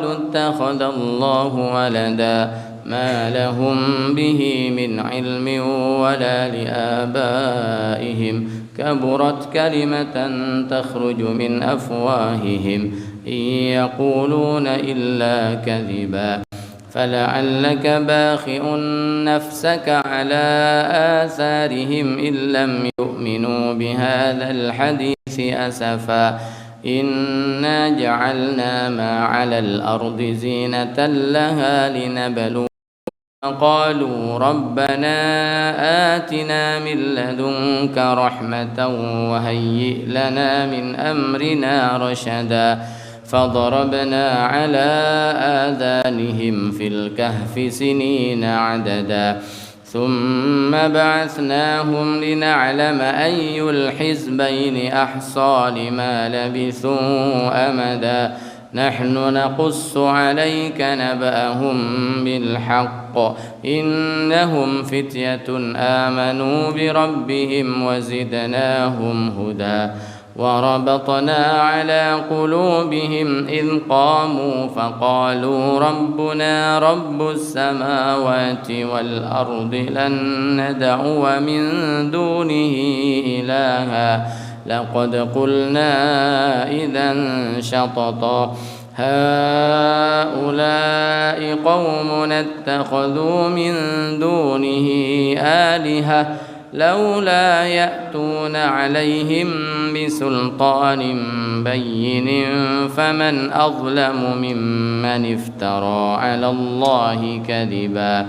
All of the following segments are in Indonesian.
اتخذ الله ولدا ما لهم به من علم ولا لآبائهم كبرت كلمة تخرج من أفواههم إن يقولون إلا كذبا فلعلك باخع نفسك على آثارهم إن لم يؤمنوا بهذا الحديث أسفا إنا جعلنا ما على الأرض زينة لها لنبلوهم قالوا ربنا آتنا من لدنك رحمة وهيئ لنا من أمرنا رشدا فضربنا على آذانهم في الكهف سنين عددا ثم بعثناهم لنعلم أي الحزبين أحصى لما لبثوا أمدا نحن نقص عليك نبأهم بالحق إنهم فتية آمنوا بربهم وزدناهم هدى وربطنا على قلوبهم إذ قاموا فقالوا ربنا رب السماوات والأرض لن ندعو من دونه إلها لقد قلنا إذا شططا هؤلاء قوم اتخذوا من دونه آلهة لولا يأتون عليهم بسلطان بين فمن أظلم ممن افترى على الله كذبا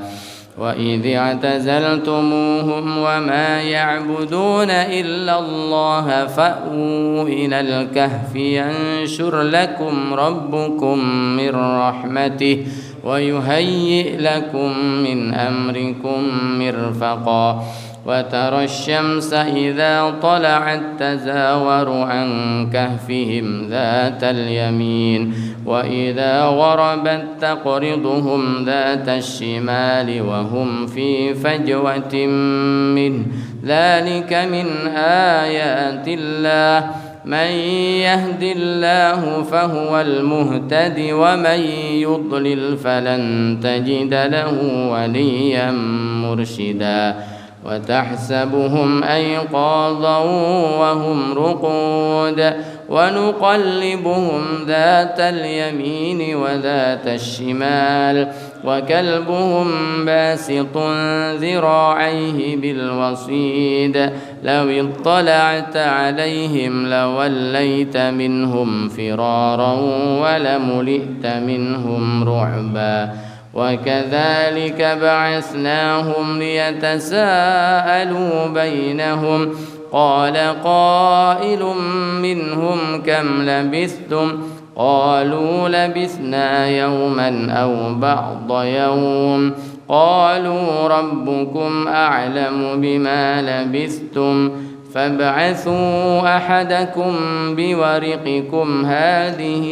وإذ اعتزلتموهم وما يعبدون إلا الله فأووا إلى الكهف ينشر لكم ربكم من رحمته ويهيئ لكم من أمركم مرفقا وترى الشمس إذا طلعت تزاور عن كهفهم ذات اليمين وإذا غربت تقرضهم ذات الشمال وهم في فجوة منه ذلك من آيات الله من يهد الله فهو المهتد ومن يضلل فلن تجد له وليا مرشدا وتحسبهم أيقاظا وهم رقود ونقلبهم ذات اليمين وذات الشمال وكلبهم باسط ذراعيه بالوصيد لو اطلعت عليهم لوليت منهم فرارا ولملئت منهم رعبا وكذلك بعثناهم ليتساءلوا بينهم قال قائل منهم كم لبثتم قالوا لبثنا يوما أو بعض يوم قالوا ربكم أعلم بما لبثتم فابعثوا أحدكم بورقكم هذه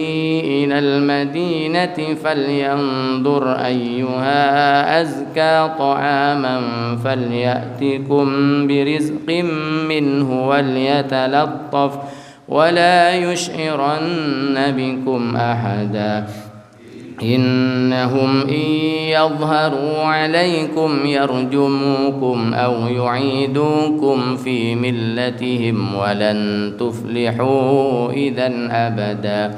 إلى المدينة فلينظر أيها أزكى طعاما فليأتكم برزق منه وليتلطف ولا يشعرن بكم أحدا إنهم إن يظهروا عليكم يرجموكم أو يعيدوكم في ملتهم ولن تفلحوا إذا أبدا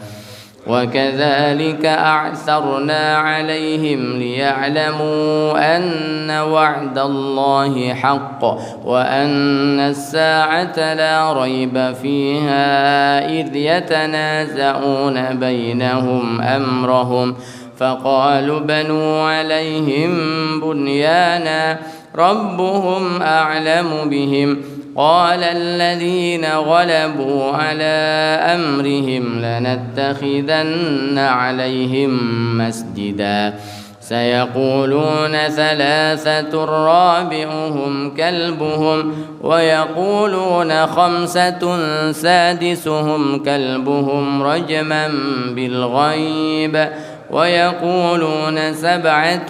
وكذلك أعثرنا عليهم ليعلموا أن وعد الله حق وأن الساعة لا ريب فيها إذ يتنازعون بينهم أمرهم فقالوا بنوا عليهم بنيانا ربهم أعلم بهم قال الذين غلبوا على أمرهم لنتخذن عليهم مسجدا سيقولون ثلاثة رابعهم كلبهم ويقولون خمسة سادسهم كلبهم رجما بالغيب ويقولون سبعة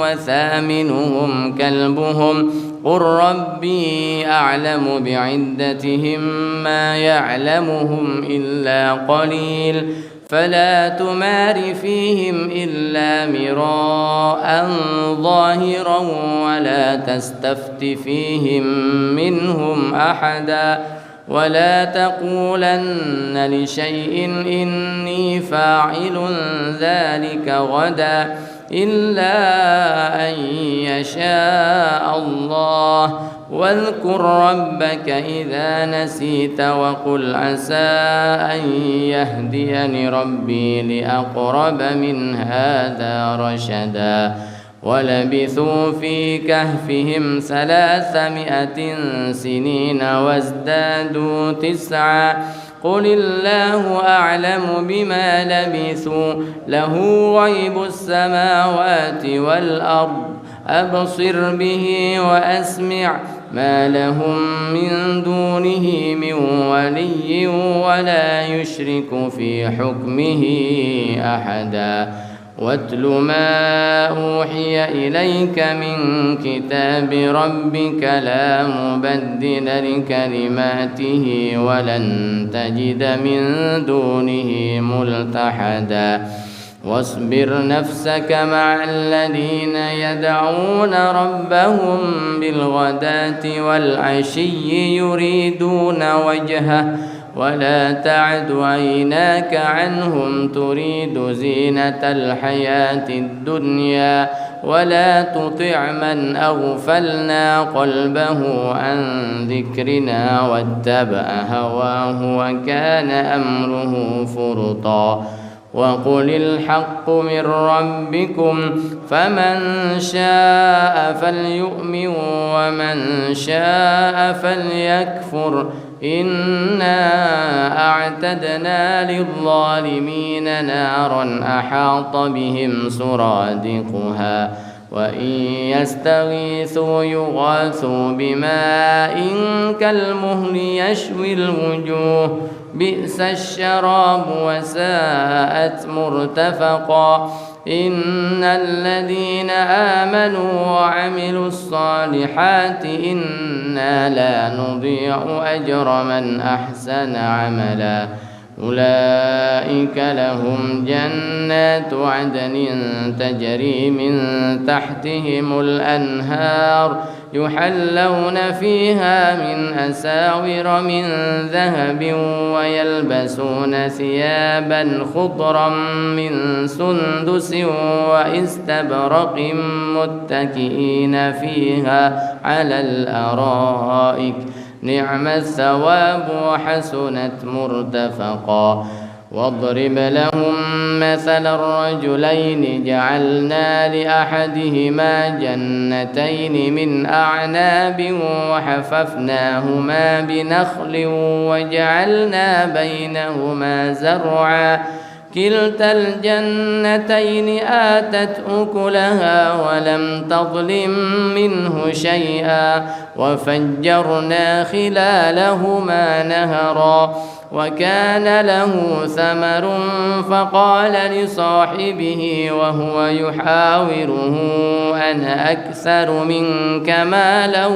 وثامنهم كلبهم قل ربي أعلم بعدتهم ما يعلمهم إلا قليل فلا تمار فيهم إلا مراء ظاهرا ولا تستفت فيهم منهم أحدا ولا تقولن لشيء إني فاعل ذلك غدا إلا أن يشاء الله واذكر ربك إذا نسيت وقل عسى أن يهديني ربي لأقرب من هذا رشدا ولبثوا في كهفهم 300 سنين وازدادوا 9 قل الله أعلم بما لبثوا له غيب السماوات والأرض أبصر به وأسمع ما لهم من دونه من ولي ولا يشرك في حكمه أحدا واتل ما أوحي إليك من كتاب ربك لا مبدل لكلماته ولن تجد من دونه ملتحدا واصبر نفسك مع الذين يدعون ربهم بالغداة والعشي يريدون وجهه ولا تعد عيناك عنهم تريد زينة الحياة الدنيا ولا تطع من أغفلنا قلبه عن ذكرنا واتبع هواه وكان أمره فرطا وقل الحق من ربكم فمن شاء فليؤمن ومن شاء فليكفر إنا أعتدنا للظالمين نارا أحاط بهم سرادقها وإن يستغيثوا يغاثوا بماء كالمهل يشوي الوجوه بئس الشراب وساءت مرتفقا إن الذين آمنوا وعملوا الصالحات إنا لا نضيع أجر من أحسن عملا أولئك لهم جنات عدن تجري من تحتهم الأنهار يحلون فيها من أساور من ذهب ويلبسون ثيابا خضرا من سندس واستبرق متكئين فيها على الأرائك نعم الثواب وحسنت مرتفقا واضرب لهم مثل الرجلين جعلنا لأحدهما جنتين من أعناب وحففناهما بنخل وجعلنا بينهما زرعا كلتا الجنتين آتت أكلها ولم تظلم منه شيئا وفجرنا خلالهما نهرا وكان له ثمر فقال لصاحبه وهو يحاوره أنا أكثر منك مالا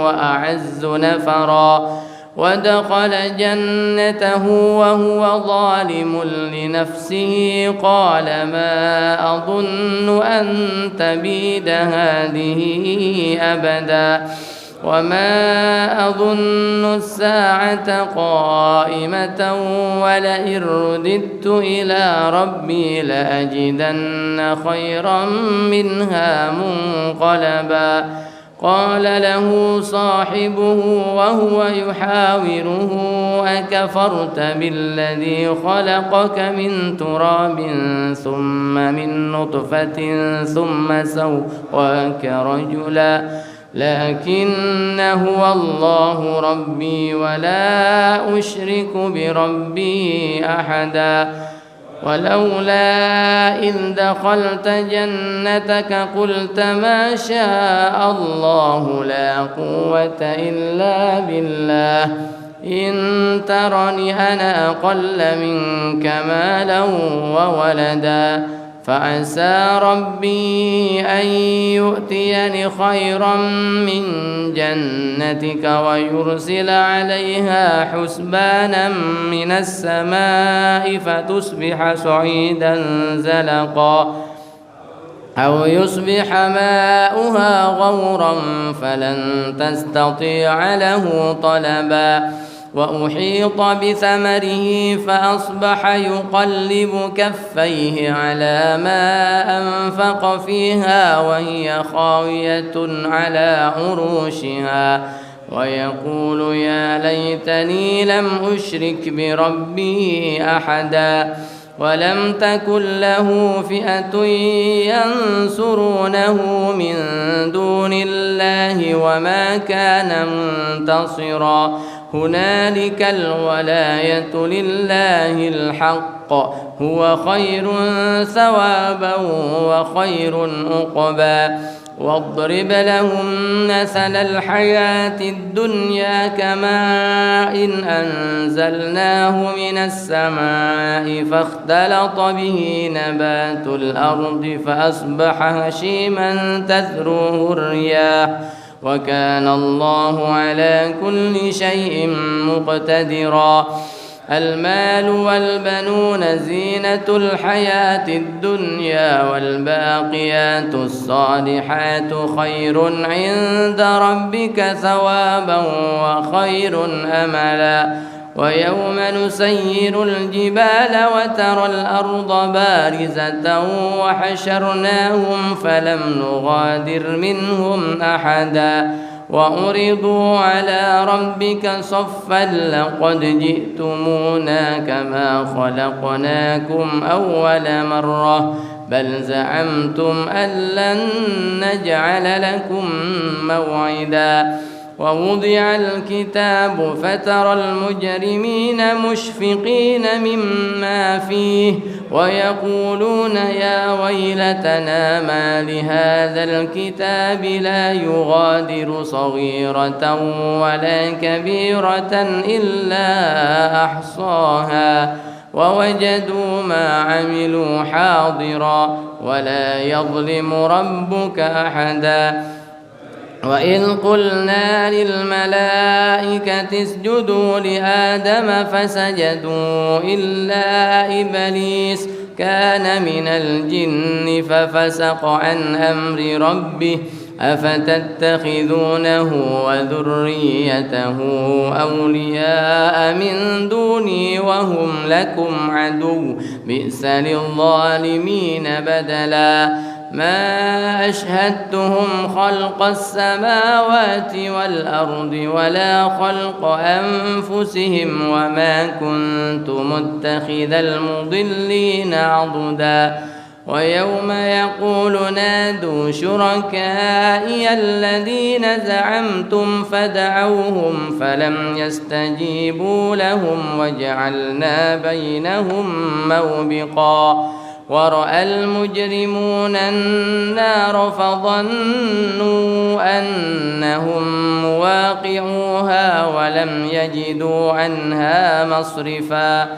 وأعز نفرا ودخل جنته وهو ظالم لنفسه قال ما أظن أن تبيد هذه أبدا وما أظن الساعة قائمة ولئن رددت إلى ربي لأجدن خيرا منها منقلبا قال له صاحبه وهو يحاوره أكفرت بالذي خلقك من تراب ثم من نطفة ثم سواك رجلا لكن هو الله ربي ولا أشرك بربي أحدا ولولا إذ دخلت جنتك قلت ما شاء الله لا قوة إلا بالله إن ترني أنا أقل منك مالا وولدا فعسى ربي أن يؤتيني خيرا من جنتك ويرسل عليها حسبانا من السماء فتصبح صعيدا زلقا أو يصبح ماؤها غورا فلن تستطيع له طلبا وأحيط بثمره فأصبح يقلب كفيه على ما أنفق فيها وهي خاوية على عروشها ويقول يا ليتني لم أشرك بربي أحدا ولم تكن له فئة ينصرونه من دون الله وما كان منتصرا هنالك الولاية لله الحق هو خير ثوابا وخير عقبا واضرب لهم مثل الحياة الدنيا كماء أنزلناه من السماء فاختلط به نبات الأرض فأصبح هشيما تذروه الرياح وكان الله على كل شيء مقتدرا المال والبنون زينة الحياة الدنيا والباقيات الصالحات خير عند ربك ثوابا وخير أملا ويوم نسير الجبال وترى الأرض بارزة وحشرناهم فلم نغادر منهم أحدا وعرضوا على ربك صفا لقد جئتمونا كما خلقناكم أول مرة بل زعمتم أن لن نجعل لكم موعدا ووضع الكتاب فترى المجرمين مشفقين مما فيه ويقولون يا ويلتنا ما لهذا الكتاب لا يغادر صغيرة ولا كبيرة إلا أحصاها ووجدوا ما عملوا حاضرا ولا يظلم ربك أحدا وإذ قلنا للملائكة اسجدوا لآدم فسجدوا إلا إبليس كان من الجن ففسق عن أمر ربه أفتتخذونه وذريته أولياء من دوني وهم لكم عدو بئس للظالمين بدلا ما أشهدتهم خلق السماوات والأرض ولا خلق أنفسهم وما كنت متخذ المضلين عضدا ويوم يقول نادوا شركائي الذين زعمتم فدعوهم فلم يستجيبوا لهم وجعلنا بينهم موبقا ورأى المجرمون النار فظنوا أنهم مواقعوها ولم يجدوا عنها مصرفا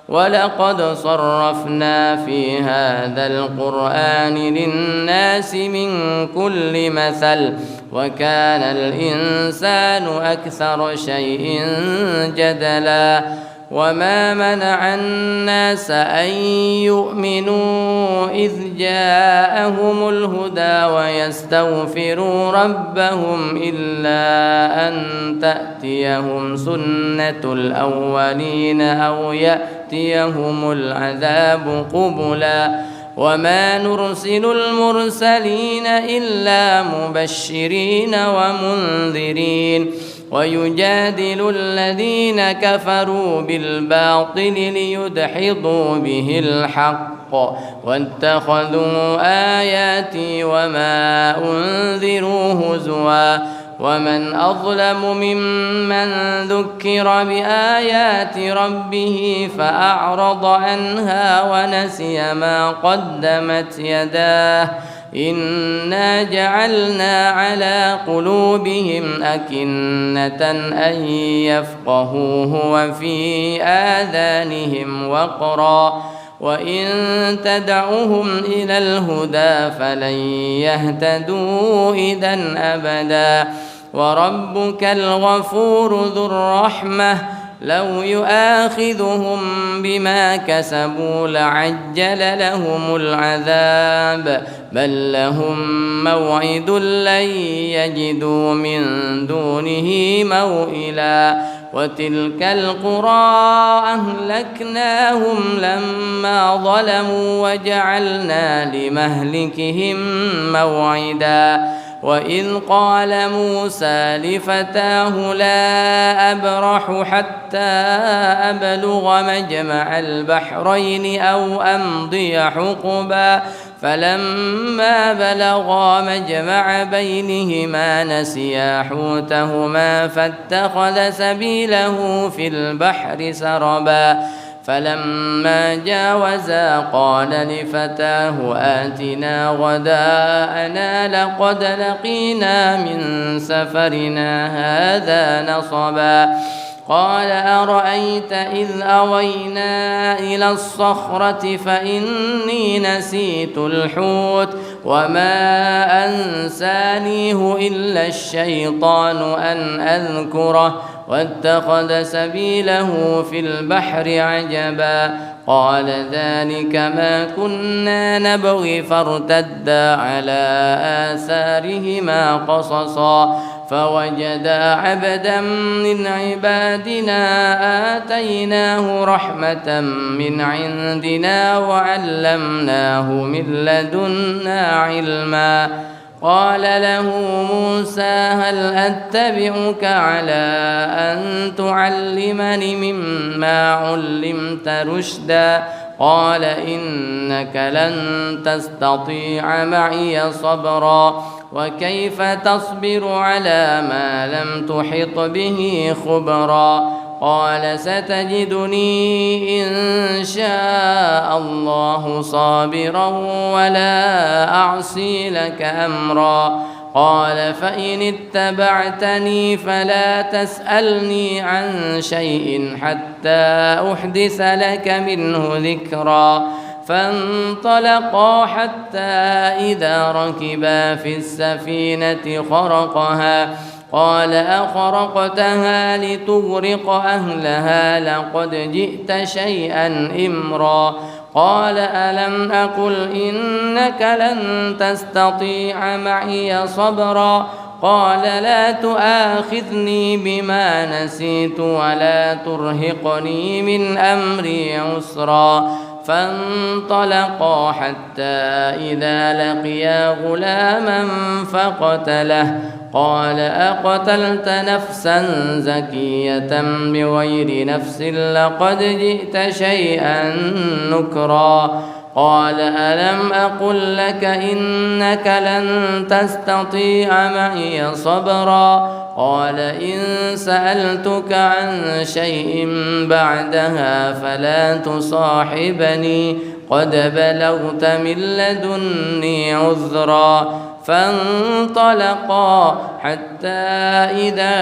ولقد صرفنا في هذا القرآن للناس من كل مثل وكان الإنسان أكثر شيء جدلا وما منع الناس أن يؤمنوا إذ جاءهم الهدى ويستغفروا ربهم إلا أن تأتيهم سنة الأولين أو يأتيهم العذاب قبلا وما نرسل المرسلين إلا مبشرين ومنذرين ويجادل الذين كفروا بالباطل ليدحضوا به الحق واتخذوا آياتي وما أنذروا هزوا ومن أظلم ممن ذكر بآيات ربه فأعرض عنها ونسي ما قدمت يداه إنا جعلنا على قلوبهم أكنة أن يفقهوه وفي آذانهم وقرا وإن تدعهم إلى الهدى فلن يهتدوا إذا أبدا وربك الغفور ذو الرحمة لو يؤاخذهم بما كسبوا لعجل لهم العذاب بل لهم موعد لن يجدوا من دونه موئلا وتلك القرى أهلكناهم لما ظلموا وجعلنا لمهلكهم موعدا وإذ قال موسى لفتاه لا أبرح حتى أبلغ مجمع البحرين أو أمضي حقبا فلما بلغا مجمع بينهما نسيا حوتهما فاتخذ سبيله في البحر سربا فلما جاوزا قال لفتاه آتنا غداءنا لقد لقينا من سفرنا هذا نصبا قال أرأيت إذ أوينا إلى الصخرة فإني نسيت الحوت وما أنسانيه إلا الشيطان أن أذكره واتخذ سبيله في البحر عجبا قال ذلك ما كنا نبغي فارتدا على آثارهما قصصا فوجدا عبدا من عبادنا آتيناه رحمة من عندنا وعلمناه من لدنا علما قال له موسى هل أتبعك على أن تعلمني مما علمت رشدا قال إنك لن تستطيع معي صبرا وكيف تصبر على ما لم تحط به خبرا قال ستجدني إن شاء الله صابرا ولا أعصي لك أمرا قال فإن اتبعتني فلا تسألني عن شيء حتى أحدث لك منه ذكرا فانطلقا حتى إذا ركبا في السفينة خرقها قال أخرقتها لتغرق أهلها لقد جئت شيئا إمرا قال ألم أقل إنك لن تستطيع معي صبرا قال لا تؤاخذني بما نسيت ولا ترهقني من أمري عسرا فانطلقا حتى إذا لقيا غلاما فقتله قال أقتلت نفسا زكية بغير نفس لقد جئت شيئا نكرا قال ألم أقل لك إنك لن تستطيع معي صبرا قال إن سألتك عن شيء بعدها فلا تصاحبني قد بلغت من لدني عذرا فانطلقا حتى إذا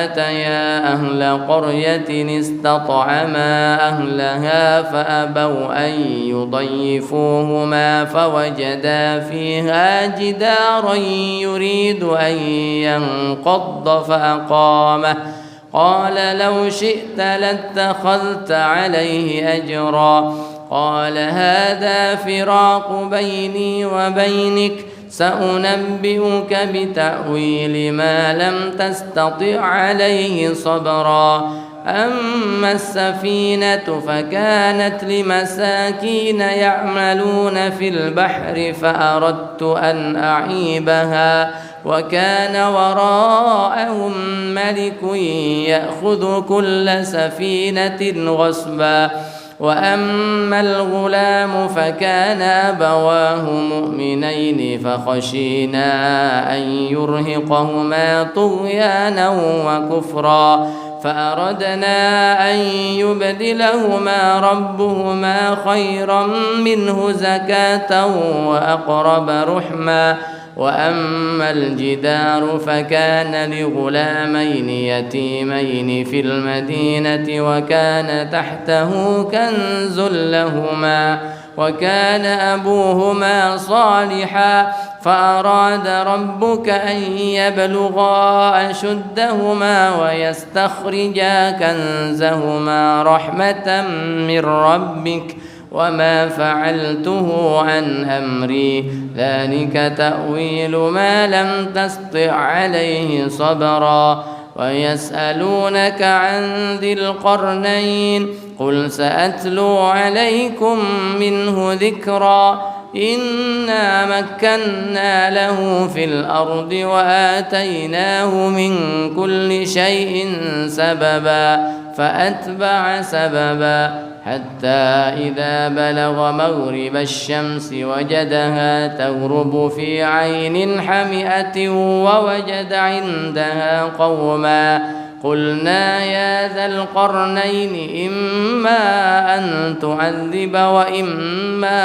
أتيا أهل قرية استطعما أهلها فأبوا أن يضيفوهما فوجدا فيها جدارا يريد أن ينقض فأقامه قال لو شئت لاتخذت عليه أجرا قال هذا فراق بيني وبينك سأنبئك بتأويل ما لم تستطع عليه صبرا أما السفينة فكانت لمساكين يعملون في البحر فأردت أن أعيبها وكان وراءهم ملك يأخذ كل سفينة غصبا وأما الغلام فكان أبواه مؤمنين فخشينا أن يرهقهما طغيانا وكفرا فأردنا أن يبدلهما ربهما خيرا منه زكاة وأقرب رحما وأما الجدار فكان لغلامين يتيمين في المدينة وكان تحته كنز لهما وكان أبوهما صالحا فأراد ربك أن يبلغا أشدهما ويستخرجا كنزهما رحمة من ربك وما فعلته عن أمري ذلك تأويل ما لم تسطع عليه صبرا ويسألونك عن ذي القرنين قل سأتلو عليكم منه ذكرا إنا مكنا له في الأرض وآتيناه من كل شيء سببا فأتبع سببا حتى إذا بلغ مغرب الشمس وجدها تغرب في عين حمئة ووجد عندها قوما قلنا يا ذا القرنين إما أن تعذب وإما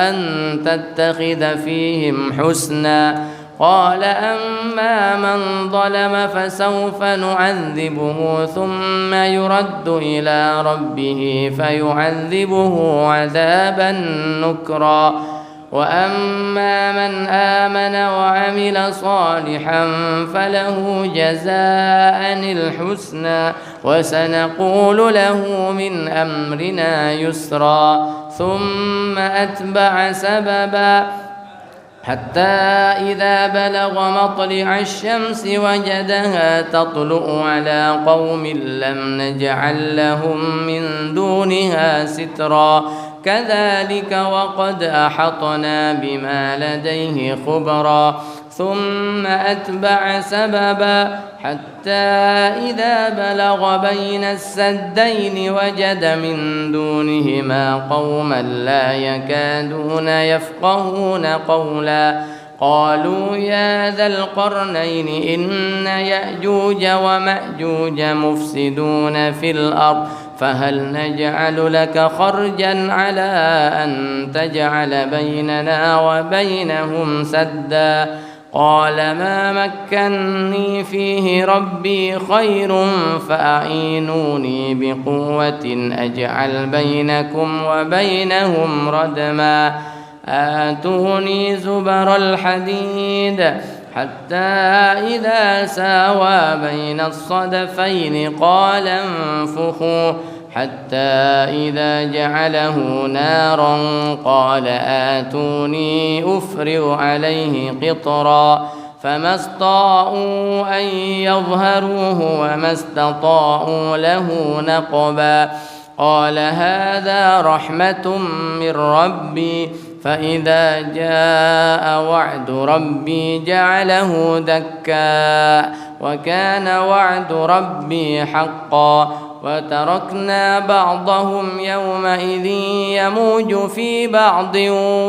أن تتخذ فيهم حسنا قال أما من ظلم فسوف نعذبه ثم يرد إلى ربه فيعذبه عذابا نكرا وأما من آمن وعمل صالحا فله جزاء الحسنى وسنقول له من أمرنا يسرا ثم أتبع سببا حتى إذا بلغ مطلع الشمس وجدها تطلع على قوم لم نجعل لهم من دونها سترا كذلك وقد أحطنا بما لديه خبرا ثم أتبع سببا حتى إذا بلغ بين السدين وجد من دونهما قوما لا يكادون يفقهون قولا قالوا يا ذا القرنين إن يأجوج ومأجوج مفسدون في الأرض فهل نجعل لك خرجا على أن تجعل بيننا وبينهم سدا قال ما مكني فيه ربي خير فأعينوني بقوة أجعل بينكم وبينهم ردما آتوني زبر الحديد حتى إذا ساوى بين الصدفين قال انفخوا حتى إذا جعله نارا قال آتوني أفرغ عليه قطرا فما استطاعوا أن يظهروه وما استطاعوا له نقبا قال هذا رحمة من ربي فإذا جاء وعد ربي جعله دكا وكان وعد ربي حقا وتركنا بعضهم يومئذ يموج في بعض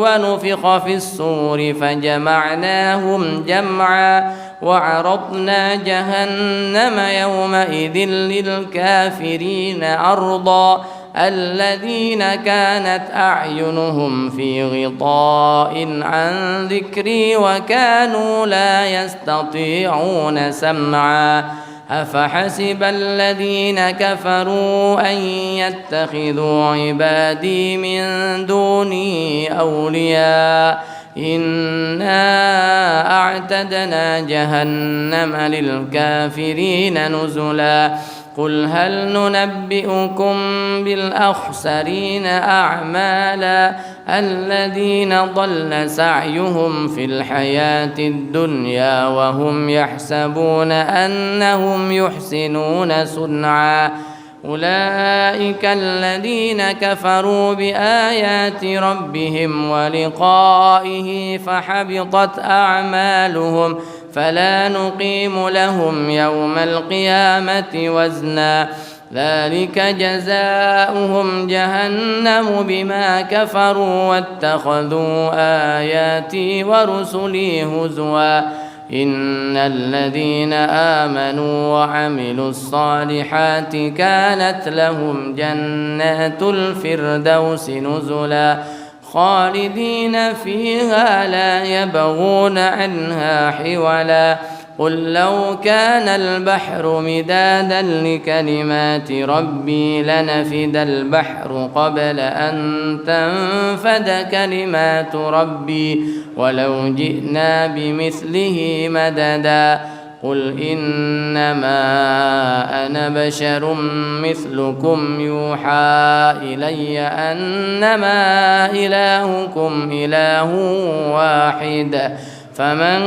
ونفخ في الصور فجمعناهم جمعا وعرضنا جهنم يومئذ للكافرين عرضا الذين كانت أعينهم في غطاء عن ذكري وكانوا لا يستطيعون سمعا أفحسب الذين كفروا أن يتخذوا عبادي من دوني أولياء إنا أعتدنا جهنم للكافرين نزلا قل هل ننبئكم بالأخسرين أعمالا الذين ضل سعيهم في الحياة الدنيا وهم يحسبون أنهم يحسنون صنعا أولئك الذين كفروا بآيات ربهم ولقائه فحبطت أعمالهم فلا نقيم لهم يوم القيامة وزنا ذلك جزاؤهم جهنم بما كفروا واتخذوا آياتي ورسلي هزوا إن الذين آمنوا وعملوا الصالحات كانت لهم جنات الفردوس نزلا خالدين فيها لا يبغون عنها حولا قل لو كان البحر مدادا لكلمات ربي لنفد البحر قبل أن تنفد كلمات ربي ولو جئنا بمثله مددا قل إنما أنا بشر مثلكم يوحى إلي أنما إلهكم إله واحد فمن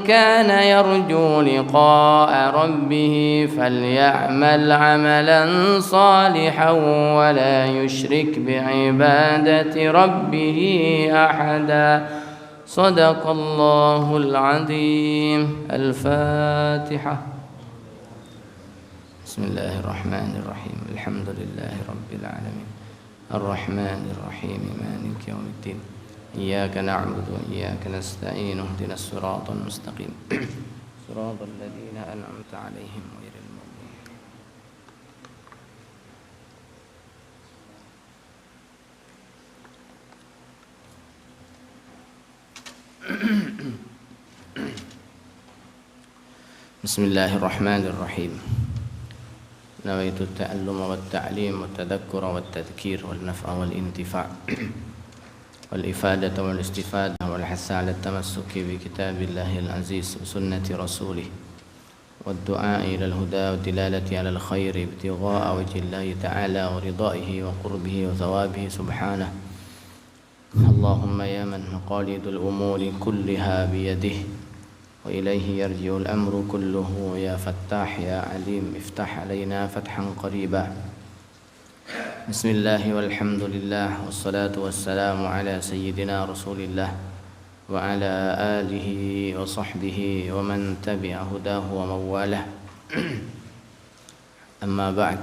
كان يرجو لقاء ربه فليعمل عملا صالحا ولا يشرك بعبادة ربه أحدا صدق الله العظيم. الفاتحة. بسم الله الرحمن الرحيم الحمد لله رب العالمين الرحمن الرحيم مالك يوم الدين إياك نعبد وإياك نستعين اهدنا الصراط المستقيم صراط الذين أنعمت عليهم غير المغضوب. بسم الله الرحمن الرحيم نويت التعلم والتعليم والتذكر والتذكير والنفع والانتفاع والإفادة والاستفادة والحث على التمسك بكتاب الله العزيز وسنة رسوله والدعاء إلى الهدى والدلالة على الخير ابتغاء وجه الله تعالى ورضائه وقربه وثوابه سبحانه. اللهم يا من مقاليد الأمور كلها بيده وإليه يرجع الأمر كله يا فتاح يا عليم افتح علينا فتحا قريبا. بسم الله والحمد لله والصلاة والسلام على سيدنا رسول الله وعلى آله وصحبه ومن تبع هداه ومن والاه. أما بعد.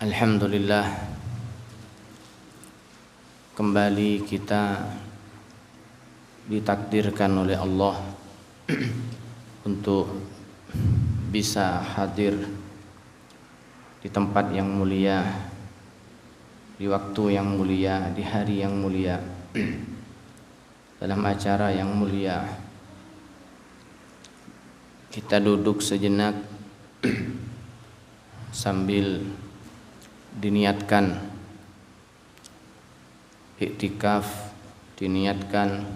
Alhamdulillah, kembali kita ditakdirkan oleh Allah untuk bisa hadir di tempat yang mulia, di waktu yang mulia, di hari yang mulia, dalam acara yang mulia. Kita duduk sejenak sambil diniatkan iktikaf, diniatkan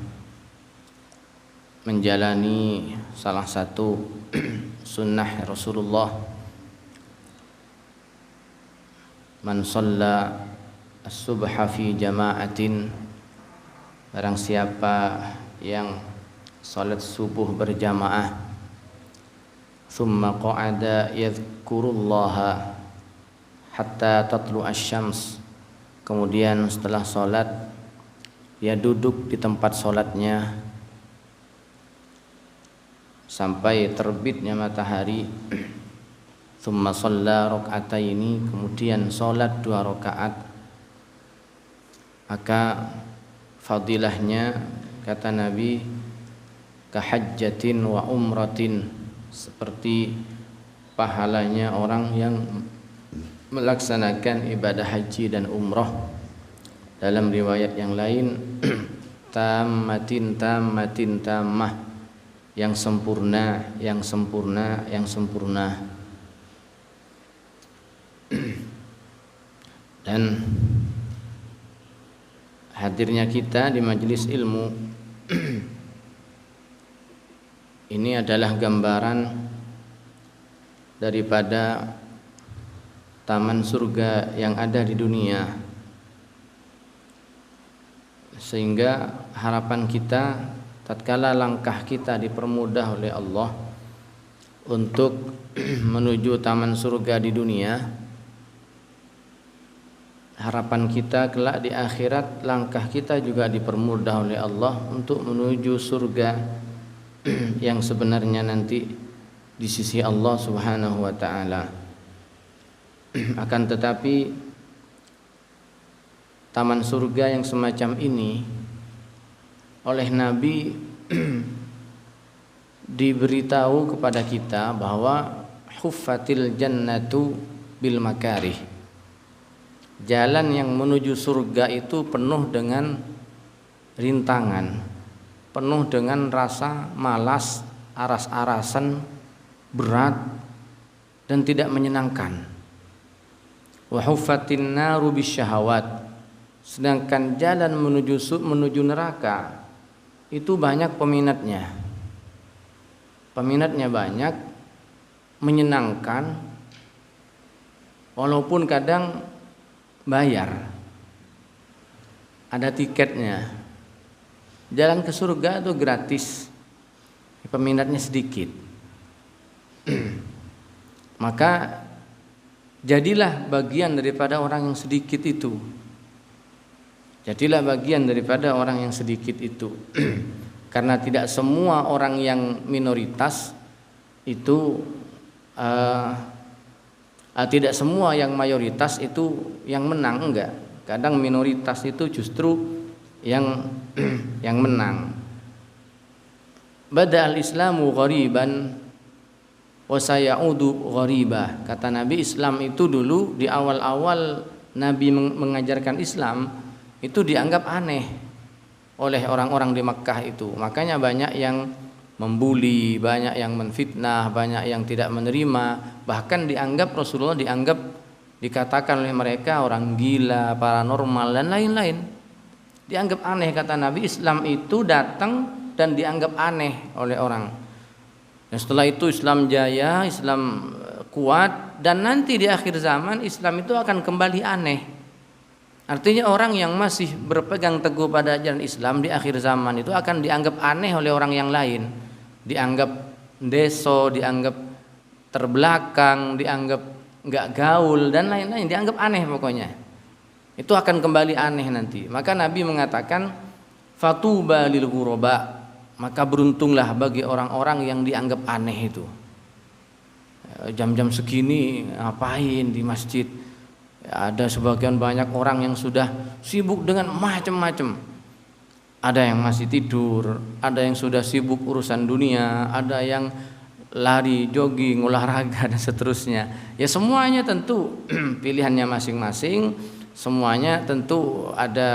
menjalani salah satu sunnah Rasulullah. Man shalla as-subha fi jama'atin, barang siapa yang salat subuh berjamaah, thumma qa'ada yadhkurullaha hatta tatlu asy-syams, kemudian setelah salat dia duduk di tempat salatnya sampai terbitnya matahari. Tsumma shalla raka'ataini, kemudian salat 2 rakaat, maka fadilahnya kata Nabi kahajjatin wa umratin, seperti pahalanya orang yang melaksanakan ibadah haji dan umrah. Dalam riwayat yang lain tammatin tammatin tammah, yang sempurna, yang sempurna, yang sempurna. Dan hadirnya kita di majelis ilmu ini adalah gambaran daripada taman surga yang ada di dunia, sehingga harapan kita tatkala langkah kita dipermudah oleh Allah untuk menuju taman surga di dunia, harapan kita kelak di akhirat langkah kita juga dipermudah oleh Allah untuk menuju surga yang sebenarnya nanti di sisi Allah Subhanahu wa taala. Akan tetapi taman surga yang semacam ini oleh Nabi diberitahu kepada kita bahwa huffatil jannatu bil makarih, jalan yang menuju surga itu penuh dengan rintangan, penuh dengan rasa malas, aras-arasan, berat dan tidak menyenangkan. Wa huffatin naru bisyahawat. Sedangkan jalan menuju neraka itu banyak peminatnya. Peminatnya banyak, menyenangkan, walaupun kadang bayar. Ada tiketnya. Jalan ke surga itu gratis, peminatnya sedikit. Maka jadilah bagian daripada orang yang sedikit itu. Jadilah bagian daripada orang yang sedikit itu. Karena tidak semua orang yang minoritas itu tidak semua yang mayoritas itu yang menang, enggak. Kadang minoritas itu justru yang menang. Bada'al Islamu ghariban wa sayaudu ghariba. Kata Nabi, Islam itu dulu di awal-awal Nabi mengajarkan Islam itu dianggap aneh oleh orang-orang di Makkah itu. Makanya banyak yang membuli, banyak yang menfitnah, banyak yang tidak menerima. Bahkan Rasulullah dikatakan oleh mereka orang gila, paranormal dan lain-lain. Dianggap aneh, kata Nabi. Islam itu datang dan dianggap aneh oleh orang. Dan setelah itu Islam jaya, Islam kuat, dan nanti di akhir zaman Islam itu akan kembali aneh. Artinya orang yang masih berpegang teguh pada ajaran Islam di akhir zaman itu akan dianggap aneh oleh orang yang lain. Dianggap deso, dianggap terbelakang, dianggap enggak gaul dan lain-lain, dianggap aneh pokoknya. Itu akan kembali aneh nanti. Maka Nabi mengatakan fatuba lil ghuraba, maka beruntunglah bagi orang-orang yang dianggap aneh itu. Jam-jam segini ngapain di masjid? Ada sebagian banyak orang yang sudah sibuk dengan macam-macam. Ada yang masih tidur, ada yang sudah sibuk urusan dunia, ada yang lari, jogging, olahraga dan seterusnya. Ya semuanya tentu pilihannya masing-masing, semuanya tentu ada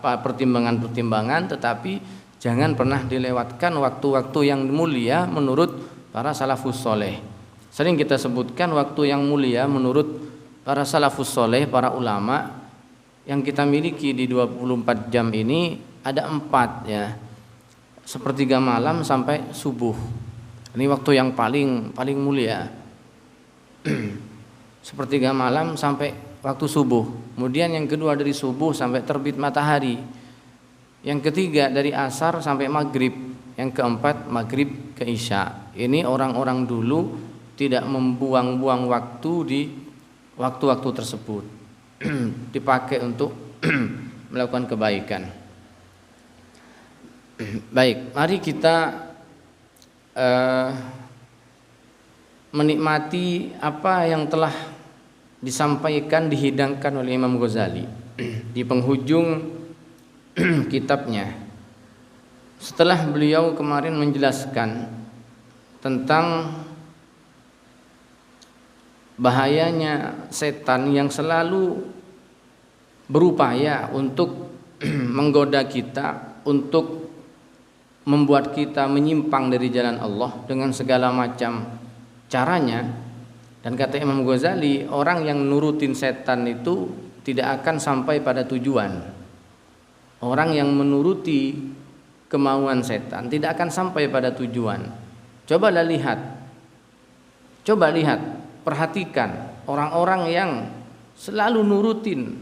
pertimbangan-pertimbangan, tetapi jangan pernah dilewatkan waktu-waktu yang mulia menurut para salafus soleh. Sering kita sebutkan waktu yang mulia menurut para salafus soleh, para ulama yang kita miliki di 24 jam ini ada 4 ya. Sepertiga malam sampai subuh. Ini waktu yang paling mulia. Sepertiga malam sampai waktu subuh. Kemudian yang kedua dari subuh sampai terbit matahari. Yang ketiga dari asar sampai maghrib. Yang keempat maghrib ke isya. Ini orang-orang dulu tidak membuang-buang waktu di waktu-waktu tersebut. Dipakai untuk melakukan kebaikan. Baik, mari kita menikmati apa yang telah disampaikan, dihidangkan oleh Imam Ghazali di penghujung kitabnya. Setelah beliau kemarin menjelaskan tentang bahayanya setan yang selalu berupaya untuk menggoda kita, untuk membuat kita menyimpang dari jalan Allah dengan segala macam caranya. Dan kata Imam Ghazali, orang yang nurutin setan itu tidak akan sampai pada tujuan. Orang yang menuruti kemauan setan tidak akan sampai pada tujuan. Coba lihat, perhatikan orang-orang yang selalu nurutin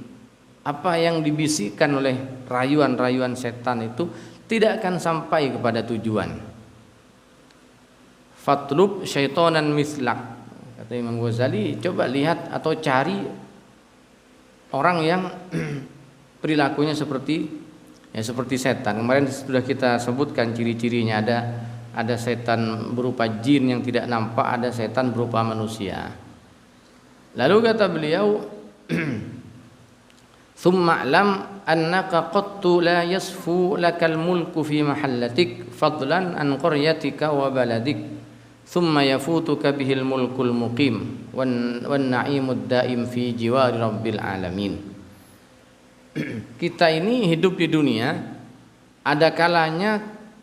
apa yang dibisikkan oleh rayuan-rayuan setan itu tidak akan sampai kepada tujuan. Fatlub syaitonan mislak, kata Imam Ghazali. Coba lihat atau cari orang yang perilakunya seperti setan. Kemarin sudah kita sebutkan ciri-cirinya. Ada setan berupa jin yang tidak nampak, ada setan berupa manusia. Lalu kata beliau, "Tsumma a'lam annaka qattu la yasfu lakal mulku fi mahallatik fadlan an qaryatika wa baladik thumma yafutuka bihil mulkul muqim wan na'imud daim fi jiwari rabbil alamin. Kita ini hidup di dunia, ada kalanya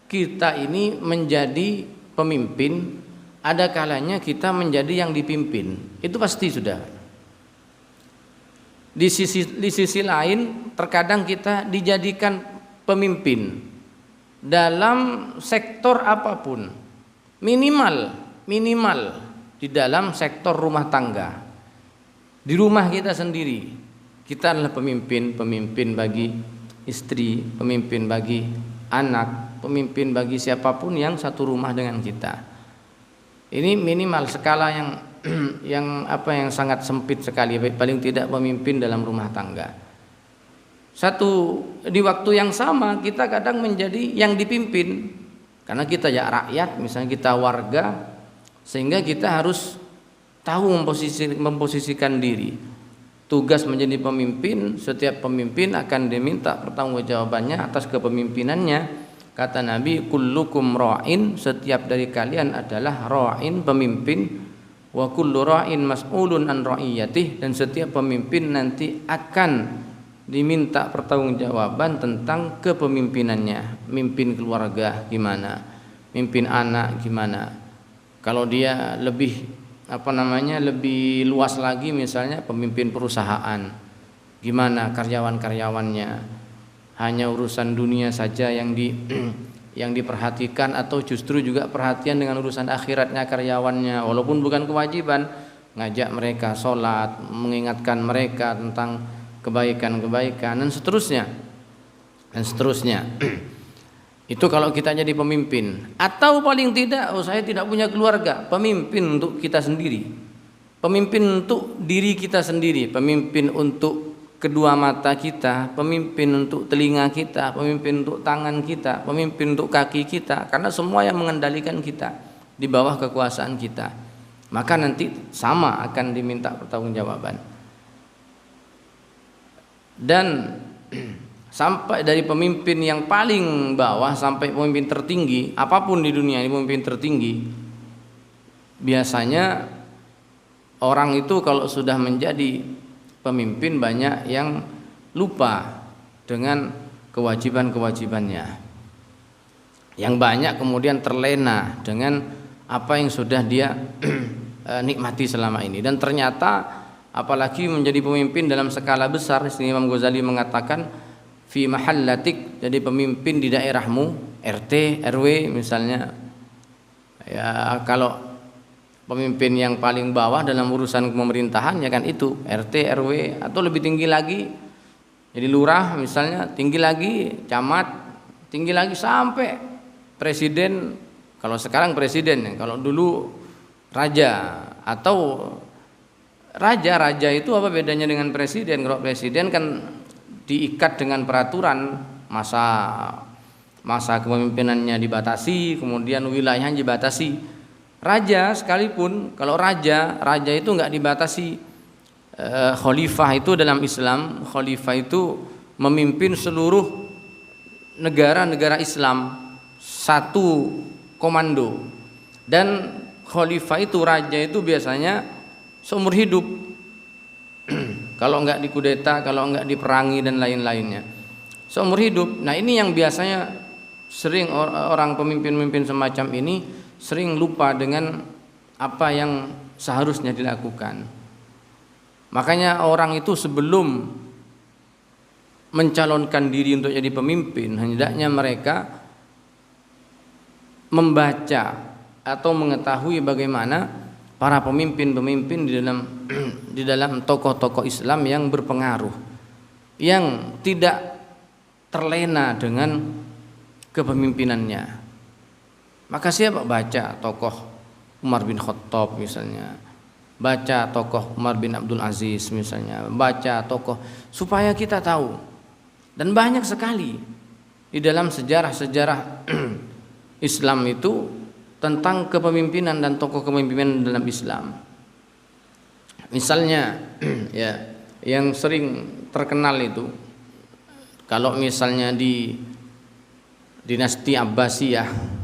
kita ini menjadi pemimpin, ada kalanya kita menjadi yang dipimpin. Itu pasti sudah. Di sisi lain terkadang kita dijadikan pemimpin dalam sektor apapun, minimal di dalam sektor rumah tangga. Di rumah kita sendiri kita adalah pemimpin bagi istri, pemimpin bagi anak, pemimpin bagi siapapun yang satu rumah dengan kita. Ini minimal skala yang sangat sempit sekali, paling tidak pemimpin dalam rumah tangga. Di waktu yang sama kita kadang menjadi yang dipimpin karena kita ya rakyat, misalnya kita warga, sehingga kita harus tahu memposisikan diri. Tugas menjadi pemimpin, setiap pemimpin akan diminta pertanggungjawabannya atas kepemimpinannya. Kata Nabi, kullukum ra'in, setiap dari kalian adalah ra'in, pemimpin. Wa kullu ra'in mas'ulun an ra'iyatih, dan setiap pemimpin nanti akan diminta pertanggungjawaban tentang kepemimpinannya. Mimpin keluarga gimana, mimpin anak gimana. Kalau dia lebih luas lagi, misalnya pemimpin perusahaan, gimana karyawan-karyawannya, hanya urusan dunia saja yang diperhatikan atau justru juga perhatian dengan urusan akhiratnya karyawannya, walaupun bukan kewajiban, ngajak mereka sholat, mengingatkan mereka tentang kebaikan-kebaikan dan seterusnya. Itu kalau kita jadi pemimpin. Atau paling tidak, saya tidak punya keluarga, pemimpin untuk kita sendiri, pemimpin untuk diri kita sendiri, pemimpin untuk kedua mata kita, pemimpin untuk telinga kita, pemimpin untuk tangan kita, pemimpin untuk kaki kita, karena semua yang mengendalikan kita di bawah kekuasaan kita. Maka nanti sama akan diminta pertanggungjawaban. Dan sampai dari pemimpin yang paling bawah sampai pemimpin tertinggi, apapun di dunia ini pemimpin tertinggi, biasanya orang itu kalau sudah menjadi pemimpin banyak yang lupa dengan kewajiban-kewajibannya, yang banyak kemudian terlena dengan apa yang sudah dia nikmati selama ini. Dan ternyata apalagi menjadi pemimpin dalam skala besar, Imam Ghazali mengatakan fi mahallatik, jadi pemimpin di daerahmu, RT, RW misalnya. Ya, kalau pemimpin yang paling bawah dalam urusan pemerintahan ya kan itu RT, RW, atau lebih tinggi lagi jadi lurah misalnya, tinggi lagi camat, tinggi lagi sampai presiden. Kalau sekarang presiden, kalau dulu raja. Atau raja itu apa bedanya dengan presiden? Kalau presiden kan diikat dengan peraturan, masa kepemimpinannya dibatasi, kemudian wilayahnya dibatasi. Raja sekalipun, kalau raja itu enggak dibatasi. Khalifah itu dalam Islam, khalifah itu memimpin seluruh negara-negara Islam, satu komando. Dan khalifah itu, raja itu biasanya seumur hidup. Kalau enggak dikudeta, kalau enggak diperangi dan lain-lainnya, seumur hidup. Nah, ini yang biasanya sering orang pemimpin-pemimpin semacam ini sering lupa dengan apa yang seharusnya dilakukan. Makanya orang itu sebelum mencalonkan diri untuk jadi pemimpin, hendaknya mereka membaca atau mengetahui bagaimana para pemimpin-pemimpin di dalam tokoh-tokoh Islam yang berpengaruh, yang tidak terlena dengan kepemimpinannya. Maka siapa baca tokoh Umar bin Khattab misalnya, baca tokoh Umar bin Abdul Aziz misalnya, baca tokoh supaya kita tahu. Dan banyak sekali di dalam sejarah-sejarah Islam itu tentang kepemimpinan dan tokoh kepemimpinan dalam Islam. Misalnya ya, yang sering terkenal itu kalau misalnya di dinasti Abbasiyah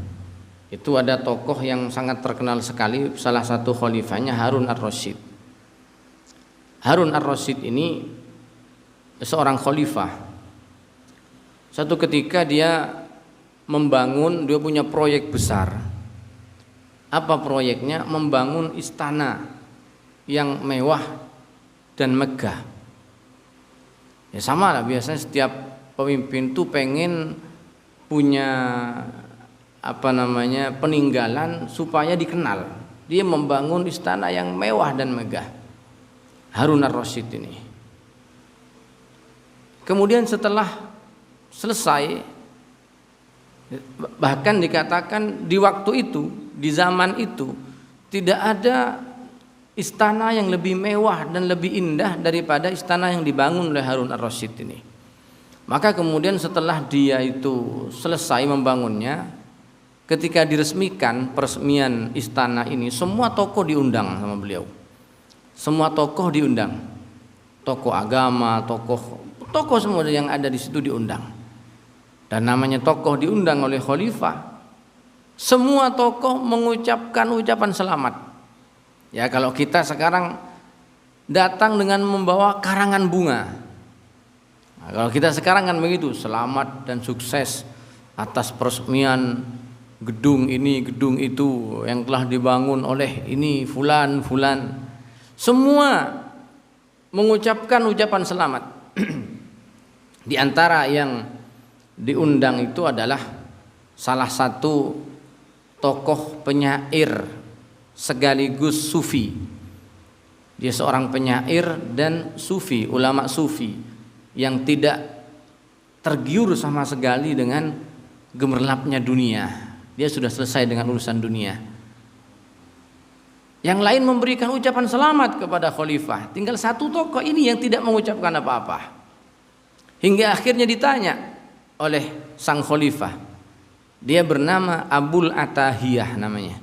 Itu ada tokoh yang sangat terkenal sekali, salah satu khalifahnya Harun ar-Rasyid. Harun ar-Rasyid ini seorang khalifah. Satu ketika dia punya proyek besar. Apa proyeknya? Membangun istana yang mewah dan megah. Ya sama lah, biasanya setiap pemimpin tuh pengen punya peninggalan supaya dikenal. Dia membangun istana yang mewah dan megah. Harun ar-Rasyid ini. Kemudian setelah selesai, bahkan dikatakan di waktu itu, di zaman itu tidak ada istana yang lebih mewah dan lebih indah daripada istana yang dibangun oleh Harun ar-Rasyid ini. Maka kemudian setelah dia itu selesai membangunnya, ketika peresmian istana ini, semua tokoh diundang sama beliau. Semua tokoh diundang. Tokoh agama, tokoh semua yang ada di situ diundang. Dan namanya tokoh diundang oleh khalifah. Semua tokoh mengucapkan ucapan selamat. Ya, kalau kita sekarang datang dengan membawa karangan bunga. Nah, kalau kita sekarang kan begitu, selamat dan sukses atas peresmian gedung ini, gedung itu yang telah dibangun oleh ini fulan. Semua mengucapkan ucapan selamat. Di antara yang diundang itu adalah salah satu tokoh penyair sekaligus sufi. Dia seorang penyair dan sufi, ulama sufi yang tidak tergiur sama sekali dengan gemerlapnya dunia. Dia sudah selesai dengan urusan dunia. Yang lain memberikan ucapan selamat kepada khalifah. Tinggal satu tokoh ini yang tidak mengucapkan apa-apa. Hingga akhirnya ditanya oleh sang khalifah. Dia bernama Abul Atahiyah namanya.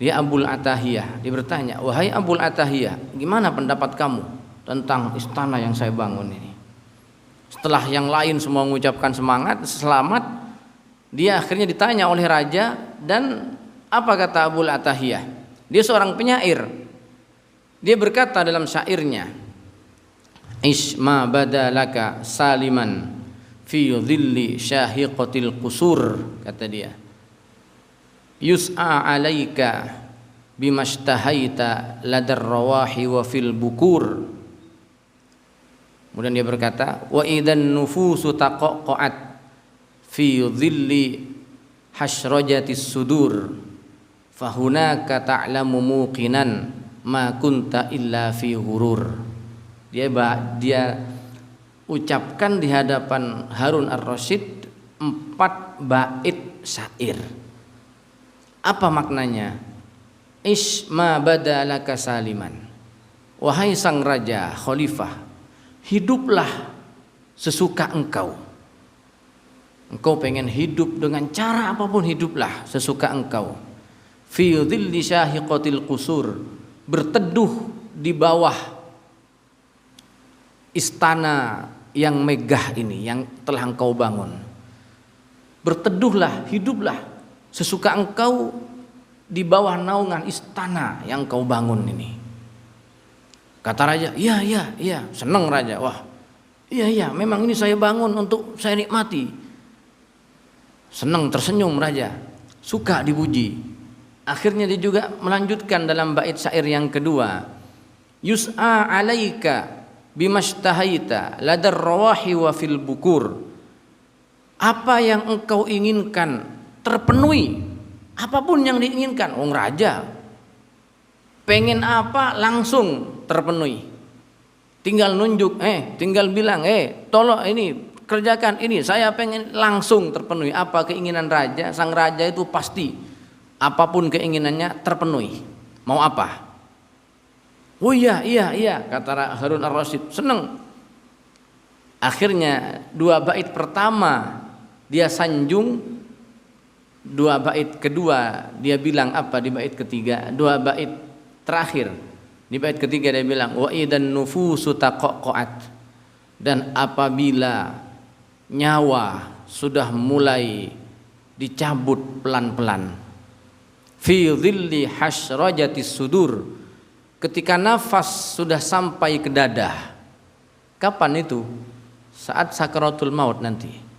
Dia Abul Atahiyah. Dia bertanya, "Wahai Abul Atahiyah, gimana pendapat kamu tentang istana yang saya bangun ini?" Setelah yang lain semua mengucapkan selamat, dia akhirnya ditanya oleh raja, dan apa kata Abul Atahiyah? Dia seorang penyair. Dia berkata dalam syairnya, "Isma badalaka saliman fi dhilli syahiqatil qusur," kata dia. "Yus'a 'alaika bimashtahaita ladar rawahi wa fil bukur." Kemudian dia berkata, "Wa idan nufusu taqaqqa'at fi dhilli hasrajatis sudur fahunaka ta'lamu muqinan ma kunta illa fi ghurur." Dia ucapkan di hadapan Harun ar-Rasyid 4 bait syair. Apa maknanya? Isma badalaka saliman. Wahai sang raja, khalifah, hiduplah sesuka engkau. Engkau pengen hidup dengan cara apapun, hiduplah sesuka engkau. Fi dhilli syahiqatil qusur, berteduh di bawah istana yang megah ini yang telah engkau bangun. Berteduhlah, hiduplah sesuka engkau di bawah naungan istana yang kau bangun ini. Kata raja, iya, senang raja. Wah, iya, memang ini saya bangun untuk saya nikmati. Senang, tersenyum raja, suka dipuji. Akhirnya dia juga melanjutkan dalam bait syair yang kedua, "Yus'a 'alaika bimashtahaita ladar rawahi wa fil bukur." Apa yang engkau inginkan terpenuhi, apapun yang diinginkan. Wong raja pengen apa langsung terpenuhi. Tinggal nunjuk, tinggal bilang, tolong ini kerjakan ini, saya pengen langsung terpenuhi. Apa keinginan raja? Sang raja itu pasti apapun keinginannya terpenuhi. Mau apa? Oh iya, kata Harun ar-Rasyid, senang. Akhirnya 2 bait pertama dia sanjung, 2 bait kedua dia bilang apa di bait ketiga, 2 bait terakhir di bait ketiga dia bilang, "Wa idan nufusu taqaqqa'at," dan apabila nyawa sudah mulai dicabut pelan-pelan, fi dhilli hasrajatis sudur, ketika nafas sudah sampai ke dada. Kapan itu? Saat sakaratul maut nanti.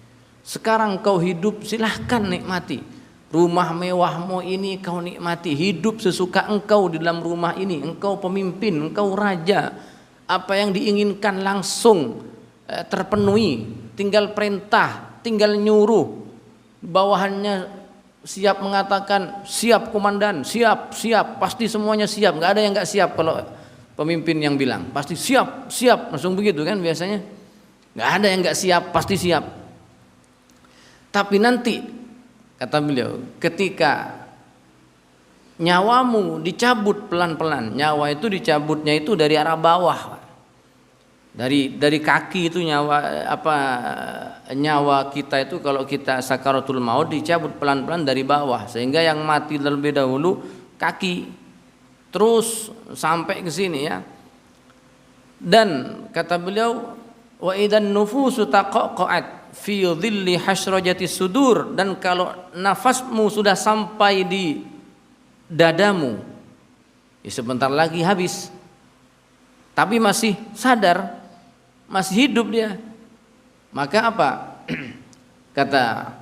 Sekarang kau hidup, silahkan nikmati. Rumah mewahmu ini kau nikmati, hidup sesuka engkau di dalam rumah ini. Engkau pemimpin, engkau raja. Apa yang diinginkan langsung terpenuhi. Tinggal perintah, tinggal nyuruh. Bawahannya siap mengatakan, siap komandan, siap, pasti semuanya siap. Nggak ada yang nggak siap kalau pemimpin yang bilang, pasti siap, langsung begitu kan biasanya. Nggak ada yang nggak siap, pasti siap. Tapi nanti, kata beliau, ketika nyawamu dicabut pelan-pelan, nyawa itu dicabutnya itu dari arah bawah. Dari kaki itu nyawa kita itu kalau kita sakaratul maut dicabut pelan-pelan dari bawah, sehingga yang mati terlebih dahulu kaki, terus sampai ke sini ya. Dan kata beliau, wa idan nufusu taqaqat fi dhilli hasrajatis sudur, dan kalau nafasmu sudah sampai di dadamu, ya sebentar lagi habis, tapi masih sadar, masih hidup dia, maka apa? Kata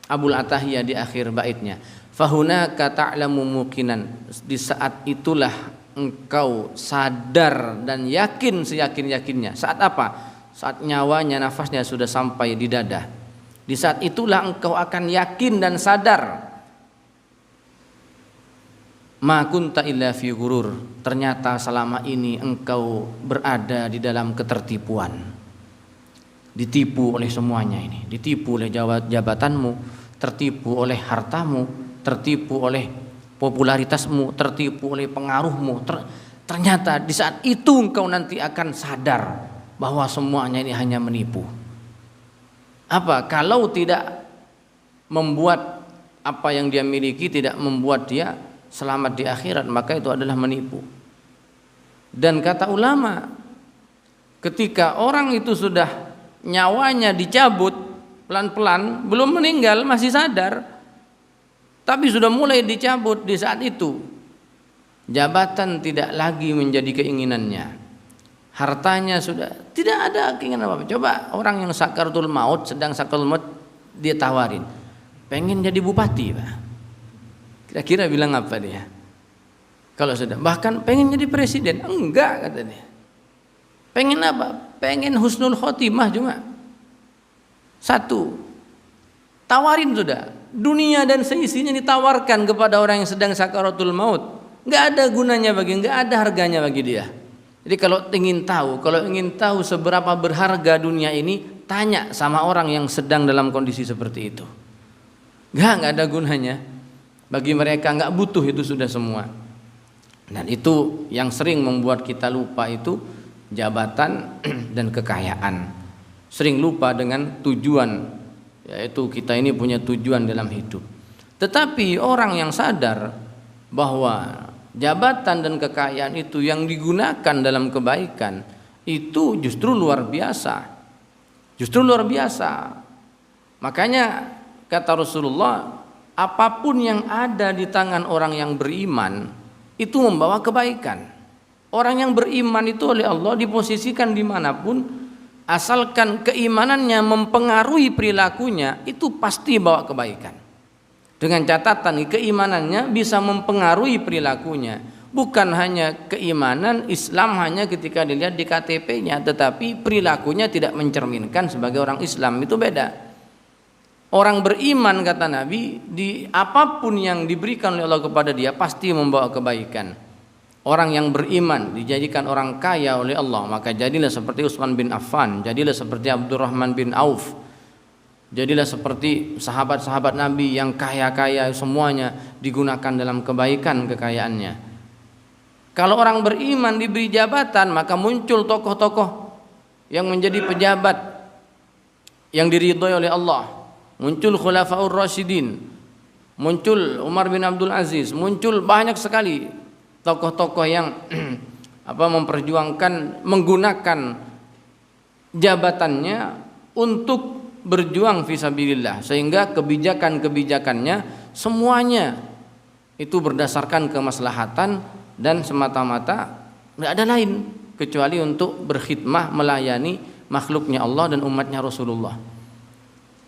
Abul Atahiyah di akhir baitnya, fahunaka ta'lamu mukinan, di saat itulah engkau sadar dan yakin seyakin-yakinnya. Saat apa? Saat nyawanya, nafasnya sudah sampai di dada. Di saat itulah engkau akan yakin dan sadar, ma kunta illa fi ghurur, ternyata selama ini engkau berada di dalam ketertipuan, ditipu oleh semuanya ini, ditipu oleh jabatanmu, tertipu oleh hartamu, tertipu oleh popularitasmu, tertipu oleh pengaruhmu. Ternyata di saat itu engkau nanti akan sadar bahwa semuanya ini hanya menipu. Apa? Kalau tidak membuat apa yang dia miliki, tidak membuat dia selamat di akhirat, maka itu adalah menipu. Dan kata ulama, ketika orang itu sudah nyawanya dicabut pelan-pelan, belum meninggal, masih sadar, tapi sudah mulai dicabut, di saat itu jabatan tidak lagi menjadi keinginannya, hartanya sudah tidak ada keinginan apa-apa. Coba orang yang sakaratul maut, sedang sakaratul maut, dia tawarin, pengen jadi bupati Pak, kira-kira bilang apa dia? Kalau sudah, bahkan pengen jadi presiden, enggak kata dia. Pengen apa? Pengen husnul khotimah juga. Satu, tawarin sudah, dunia dan seisinya ditawarkan kepada orang yang sedang sakaratul maut. Enggak ada gunanya bagi, enggak ada harganya bagi dia. Jadi kalau ingin tahu seberapa berharga dunia ini, tanya sama orang yang sedang dalam kondisi seperti itu. Enggak ada gunanya. Bagi mereka nggak butuh itu sudah semua. Dan itu yang sering membuat kita lupa itu jabatan dan kekayaan. Sering lupa dengan tujuan, yaitu kita ini punya tujuan dalam hidup. Tetapi orang yang sadar bahwa jabatan dan kekayaan itu yang digunakan dalam kebaikan, itu justru luar biasa. Justru luar biasa. Makanya kata Rasulullah, apapun yang ada di tangan orang yang beriman itu membawa kebaikan. Orang yang beriman itu oleh Allah diposisikan dimanapun, asalkan keimanannya mempengaruhi perilakunya, itu pasti bawa kebaikan. Dengan catatan keimanannya bisa mempengaruhi perilakunya. Bukan hanya keimanan Islam hanya ketika dilihat di KTP-nya, tetapi perilakunya tidak mencerminkan sebagai orang Islam, itu beda. Orang beriman, kata Nabi, di apapun yang diberikan oleh Allah kepada dia pasti membawa kebaikan. Orang yang beriman dijadikan orang kaya oleh Allah, maka jadilah seperti Utsman bin Affan, jadilah seperti Abdurrahman bin Auf, jadilah seperti sahabat-sahabat Nabi yang kaya-kaya, semuanya digunakan dalam kebaikan kekayaannya. Kalau orang beriman diberi jabatan, maka muncul tokoh-tokoh yang menjadi pejabat yang diridhoi oleh Allah. Muncul Khulafaur Rasyidin, muncul Umar bin Abdul Aziz, muncul banyak sekali tokoh-tokoh yang memperjuangkan, menggunakan jabatannya untuk berjuang fisabilillah, sehingga kebijakan-kebijakannya semuanya itu berdasarkan kemaslahatan dan semata-mata tidak ada lain kecuali untuk berkhidmah melayani makhluknya Allah dan umatnya Rasulullah.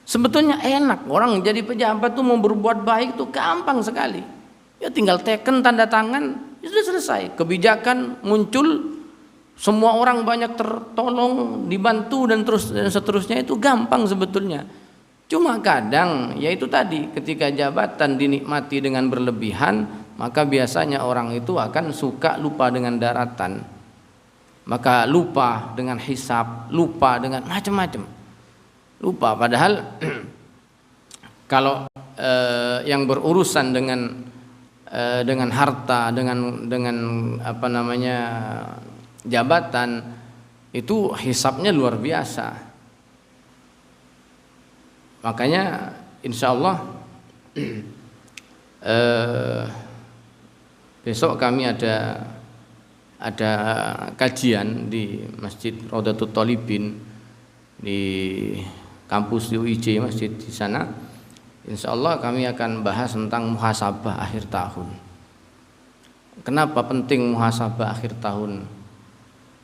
Sebetulnya enak, orang jadi pejabat tuh mau berbuat baik tuh gampang sekali. Ya tinggal teken tanda tangan, ya sudah selesai. Kebijakan muncul, semua orang banyak tertolong, dibantu dan seterusnya, itu gampang sebetulnya. Cuma kadang ya itu tadi, ketika jabatan dinikmati dengan berlebihan, maka biasanya orang itu akan suka lupa dengan daratan. Maka lupa dengan hisab, lupa dengan macam-macam. Lupa padahal kalau yang berurusan dengan harta, dengan apa namanya jabatan, itu hisabnya luar biasa. Makanya insya Allah besok kami ada kajian di Masjid Rodatul Thalibin di kampus di UIJ, masjid di sana. Insya Allah kami akan bahas tentang muhasabah akhir tahun. Kenapa penting muhasabah akhir tahun?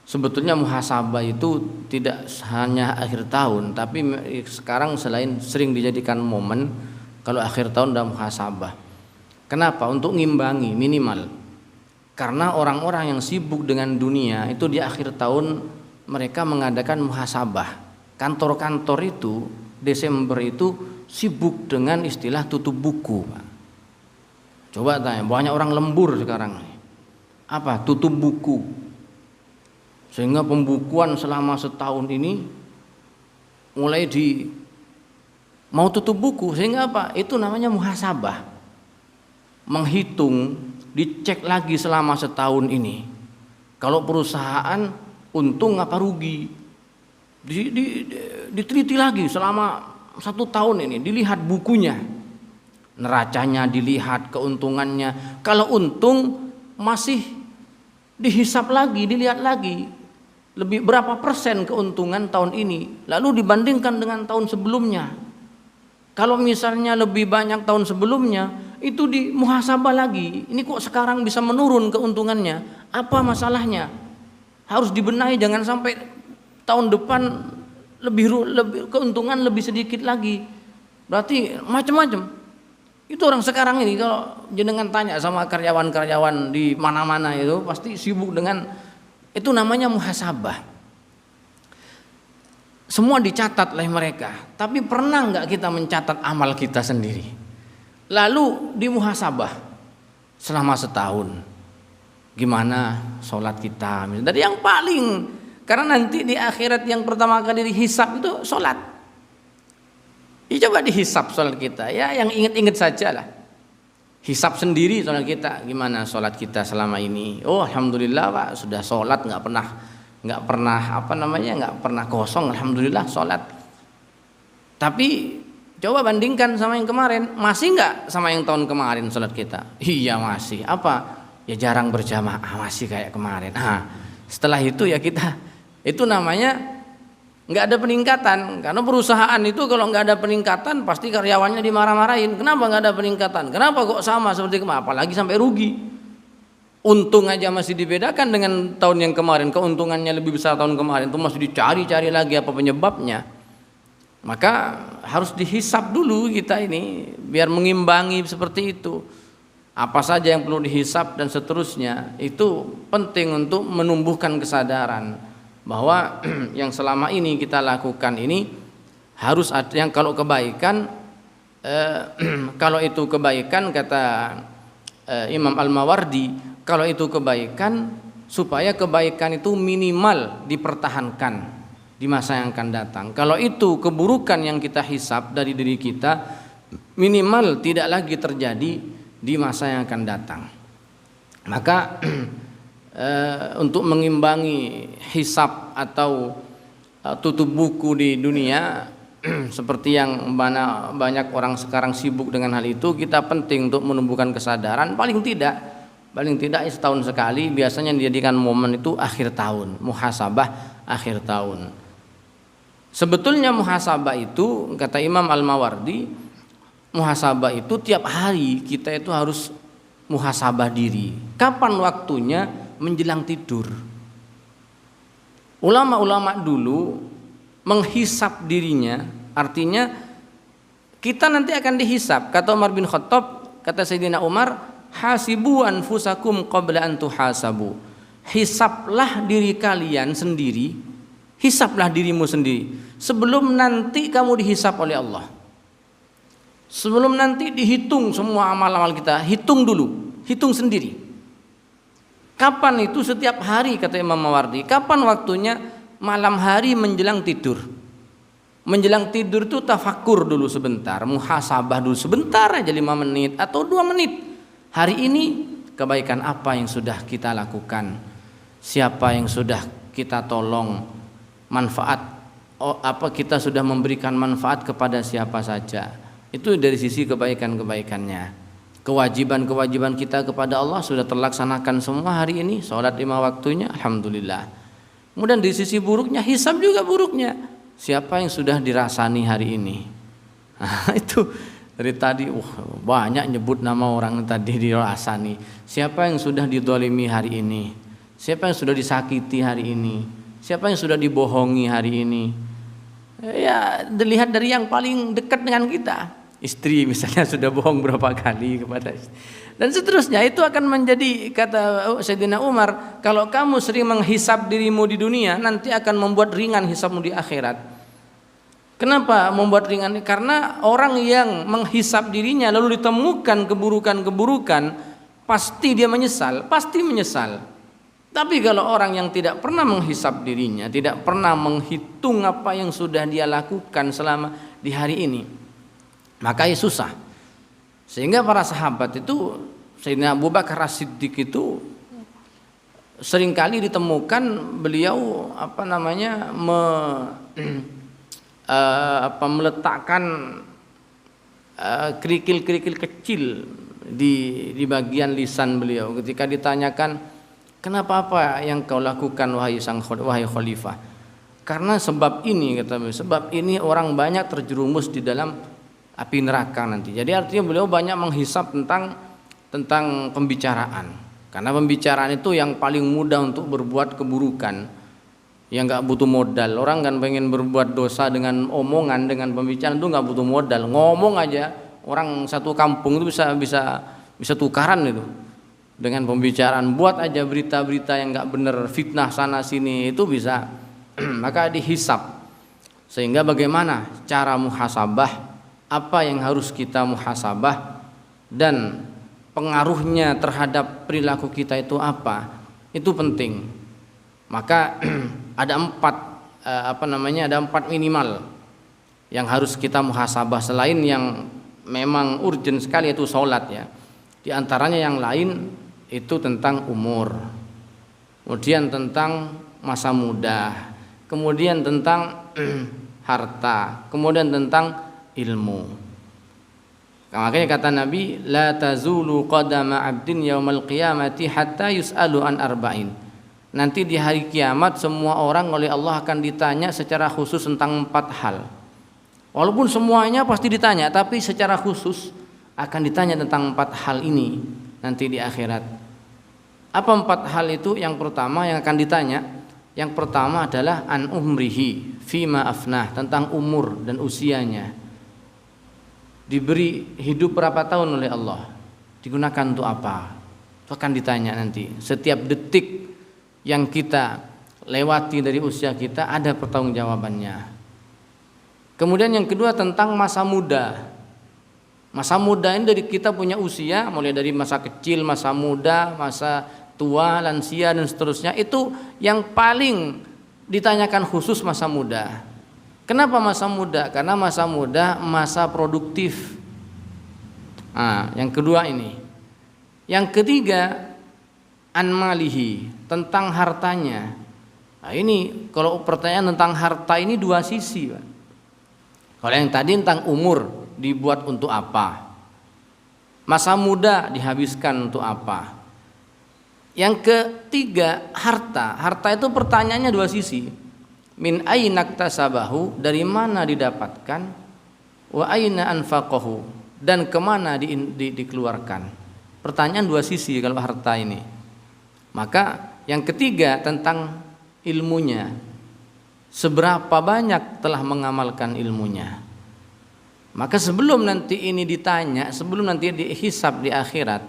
Sebetulnya muhasabah itu tidak hanya akhir tahun, tapi sekarang sering dijadikan momen kalau akhir tahun dan muhasabah. Kenapa? Untuk ngimbangi minimal. Karena orang-orang yang sibuk dengan dunia itu di akhir tahun mereka mengadakan muhasabah. Kantor-kantor itu Desember itu sibuk dengan istilah tutup buku. Coba tanya, banyak orang lembur sekarang. Apa? Tutup buku. Sehingga pembukuan selama setahun ini mulai mau tutup buku, sehingga apa? Itu namanya muhasabah. Menghitung, dicek lagi selama setahun ini. Kalau perusahaan untung apa rugi? Diteliti lagi selama 1 tahun ini, dilihat bukunya, neracanya dilihat, keuntungannya. Kalau untung masih dihisap lagi, dilihat lagi lebih berapa persen keuntungan tahun ini, lalu dibandingkan dengan tahun sebelumnya. Kalau misalnya lebih banyak tahun sebelumnya, itu di muhasabah lagi. Ini kok sekarang bisa menurun keuntungannya? Apa masalahnya? Harus dibenahi, jangan sampai tahun depan lebih keuntungan lebih sedikit lagi. Berarti macam-macam. Itu orang sekarang ini kalau jenengan tanya sama karyawan-karyawan di mana-mana itu pasti sibuk dengan itu, namanya muhasabah. Semua dicatat oleh mereka. Tapi pernah nggak kita mencatat amal kita sendiri? Lalu di muhasabah selama setahun. Gimana sholat kita? Dari yang paling, karena nanti di akhirat yang pertama kali dihisab itu sholat. Ya, coba dihisab sholat kita, ya yang inget-inget saja lah. Hisab sendiri sholat kita, gimana sholat kita selama ini? Oh alhamdulillah Pak, sudah sholat nggak pernah kosong, alhamdulillah sholat. Tapi coba bandingkan sama yang kemarin, masih nggak sama yang tahun kemarin sholat kita? Iya masih. Apa? Ya jarang berjamaah, masih kayak kemarin. Setelah itu ya kita, itu namanya nggak ada peningkatan. Karena perusahaan itu kalau nggak ada peningkatan pasti karyawannya dimarah-marahin. Kenapa nggak ada peningkatan? Kenapa kok sama seperti kemarin? Apalagi sampai rugi. Untung aja masih dibedakan dengan tahun yang kemarin, keuntungannya lebih besar tahun kemarin, itu masih dicari-cari lagi apa penyebabnya. Maka harus dihisab dulu kita ini biar mengimbangi seperti itu. Apa saja yang perlu dihisab dan seterusnya, itu penting untuk menumbuhkan kesadaran bahwa yang selama ini kita lakukan ini harus ada yang, kalau kebaikan kalau itu kebaikan kata Imam Al-Mawardi, kalau itu kebaikan, supaya kebaikan itu minimal dipertahankan di masa yang akan datang. Kalau itu keburukan yang kita hisab dari diri kita, minimal tidak lagi terjadi di masa yang akan datang. Maka untuk mengimbangi hisab atau tutup buku di dunia seperti yang banyak orang sekarang sibuk dengan hal itu, kita penting untuk menumbuhkan kesadaran. Paling tidak setahun sekali biasanya dijadikan momen itu akhir tahun, muhasabah akhir tahun. Sebetulnya muhasabah itu kata Imam Al-Mawardi, muhasabah itu tiap hari kita itu harus muhasabah diri. Kapan waktunya? Menjelang tidur. Ulama-ulama dulu menghisap dirinya, artinya kita nanti akan dihisap. Kata Umar bin Khattab, kata Sayyidina Umar, hasibu anfusakum qabla an tuhasabu. Hisaplah diri kalian sendiri, hisaplah dirimu sendiri sebelum nanti kamu dihisap oleh Allah. Sebelum nanti dihitung semua amal-amal kita, hitung dulu, hitung sendiri. Kapan itu? Setiap hari, kata Imam Mawardi. Kapan waktunya? Malam hari menjelang tidur. Menjelang tidur itu tafakur dulu sebentar, muhasabah dulu sebentar aja, 5 menit atau 2 menit. Hari ini kebaikan apa yang sudah kita lakukan? Siapa yang sudah kita tolong? Manfaat apa kita sudah memberikan manfaat kepada siapa saja? Itu dari sisi kebaikan-kebaikannya. Kewajiban-kewajiban kita kepada Allah sudah terlaksanakan semua hari ini, sholat 5 waktunya, alhamdulillah. Kemudian di sisi buruknya, hisab juga buruknya. Siapa yang sudah dirasani hari ini? Nah, itu dari tadi banyak nyebut nama orang tadi dirasani. Siapa yang sudah didolimi hari ini? Siapa yang sudah disakiti hari ini? Siapa yang sudah dibohongi hari ini? Ya, dilihat dari yang paling dekat dengan kita. Istri misalnya sudah bohong berapa kali kepada istri. Dan seterusnya, itu akan menjadi, kata Sayyidina Umar, kalau kamu sering menghisap dirimu di dunia, nanti akan membuat ringan hisapmu di akhirat. Kenapa membuat ringan? Karena orang yang menghisap dirinya lalu ditemukan keburukan-keburukan, pasti dia menyesal, pasti menyesal. Tapi kalau orang yang tidak pernah menghisap dirinya, tidak pernah menghitung apa yang sudah dia lakukan selama di hari ini, maka ya susah. Sehingga para sahabat itu, Sayyidina Abu Bakar As-Siddiq itu seringkali ditemukan beliau meletakkan kerikil-kerikil kecil di bagian lisan beliau ketika ditanyakan, kenapa apa yang kau lakukan wahai khalifah? Karena sebab ini, kata beliau, sebab ini orang banyak terjerumus di dalam api neraka nanti. Jadi artinya beliau banyak menghisap tentang pembicaraan. Karena pembicaraan itu yang paling mudah untuk berbuat keburukan, yang nggak butuh modal. Orang kan pengen berbuat dosa dengan omongan, dengan pembicaraan itu nggak butuh modal. Ngomong aja, orang satu kampung itu bisa tukaran itu. Dengan pembicaraan, buat aja berita-berita yang nggak benar, fitnah sana sini, itu bisa. Maka dihisap. Sehingga bagaimana cara muhasabah, apa yang harus kita muhasabah, dan pengaruhnya terhadap perilaku kita itu apa, itu penting. Maka ada 4 minimal yang harus kita muhasabah, selain yang memang urgent sekali, yaitu sholat ya. Di antaranya yang lain itu tentang umur, kemudian tentang masa muda, kemudian tentang harta, kemudian tentang ilmu. Makanya kata Nabi, la tazulu qadama 'abdin yaumal qiyamati hatta yus'alu an arba'in. Nanti di hari kiamat semua orang oleh Allah akan ditanya secara khusus tentang 4 hal. Walaupun semuanya pasti ditanya, tapi secara khusus akan ditanya tentang 4 hal ini nanti di akhirat. Apa 4 hal itu? Yang pertama yang akan ditanya, yang pertama adalah an umrihi fima afnah, tentang umur dan usianya. Diberi hidup berapa tahun oleh Allah, digunakan untuk apa, itu akan ditanya nanti. Setiap detik yang kita lewati dari usia kita ada pertanggungjawabannya. Kemudian yang kedua tentang masa muda. Masa muda ini dari kita punya usia, mulai dari masa kecil, masa muda, masa tua, lansia dan seterusnya. Itu yang paling ditanyakan khusus masa muda. Kenapa masa muda? Karena masa muda masa produktif. Nah, yang kedua ini. Yang ketiga an malihi, tentang hartanya. Nah, ini kalau pertanyaan tentang harta ini 2 sisi, Pak. Kalau yang tadi tentang umur, dibuat untuk apa? Masa muda dihabiskan untuk apa? Yang ketiga harta. Harta itu pertanyaannya 2 sisi. Min aina iktasabahu, dari mana didapatkan, wa aina anfaqahu, dan kemana dikeluarkan. pertanyaan dua sisi kalau harta ini. Maka yang ketiga tentang ilmunya. Seberapa banyak telah mengamalkan ilmunya. Maka sebelum nanti ini ditanya, sebelum nanti dihisab di akhirat,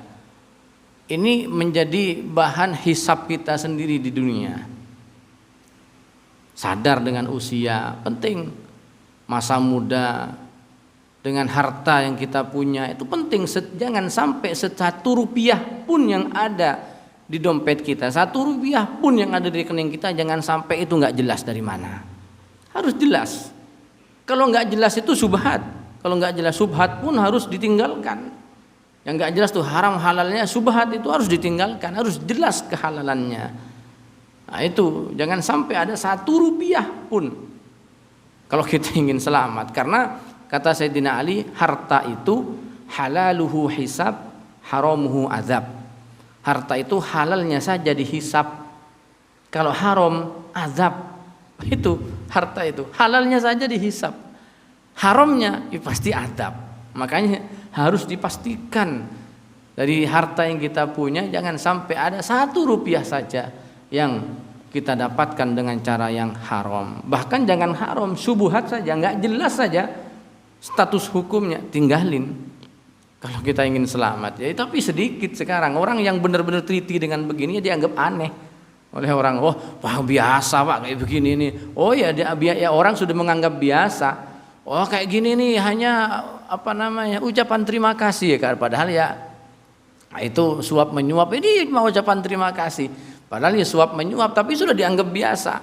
ini menjadi bahan hisab kita sendiri di dunia. Sadar dengan usia penting, masa muda dengan harta yang kita punya itu penting. Jangan sampai satu rupiah pun yang ada di dompet kita, satu rupiah pun yang ada di rekening kita, jangan sampai itu nggak jelas dari mana. Harus jelas. Kalau nggak jelas itu subhat. Kalau nggak jelas subhat pun harus ditinggalkan. Yang nggak jelas tuh haram halalnya, subhat itu harus ditinggalkan, harus jelas kehalalannya. Nah itu jangan sampai ada satu rupiah pun kalau kita ingin selamat. Karena kata Sayyidina Ali, harta itu halaluhu hisab, haramuhu azab. Harta itu halalnya saja dihisab, kalau haram azab. Itu harta itu halalnya saja dihisab, haramnya ya pasti azab. Makanya harus dipastikan dari harta yang kita punya jangan sampai ada satu rupiah saja yang kita dapatkan dengan cara yang haram. Bahkan jangan haram, subuhat saja, nggak jelas saja status hukumnya, tinggalin. Kalau kita ingin selamat ya, tapi sedikit sekarang orang yang benar-benar teliti dengan begini ya dianggap aneh oleh orang. Oh, wah biasa Pak kayak begini nih. Oh ya, ya orang sudah menganggap biasa. Oh kayak gini nih hanya ucapan terima kasih ya kan. Padahal ya itu suap menyuap, ini mau ucapan terima kasih. Padahal ya suap menyuap tapi sudah dianggap biasa.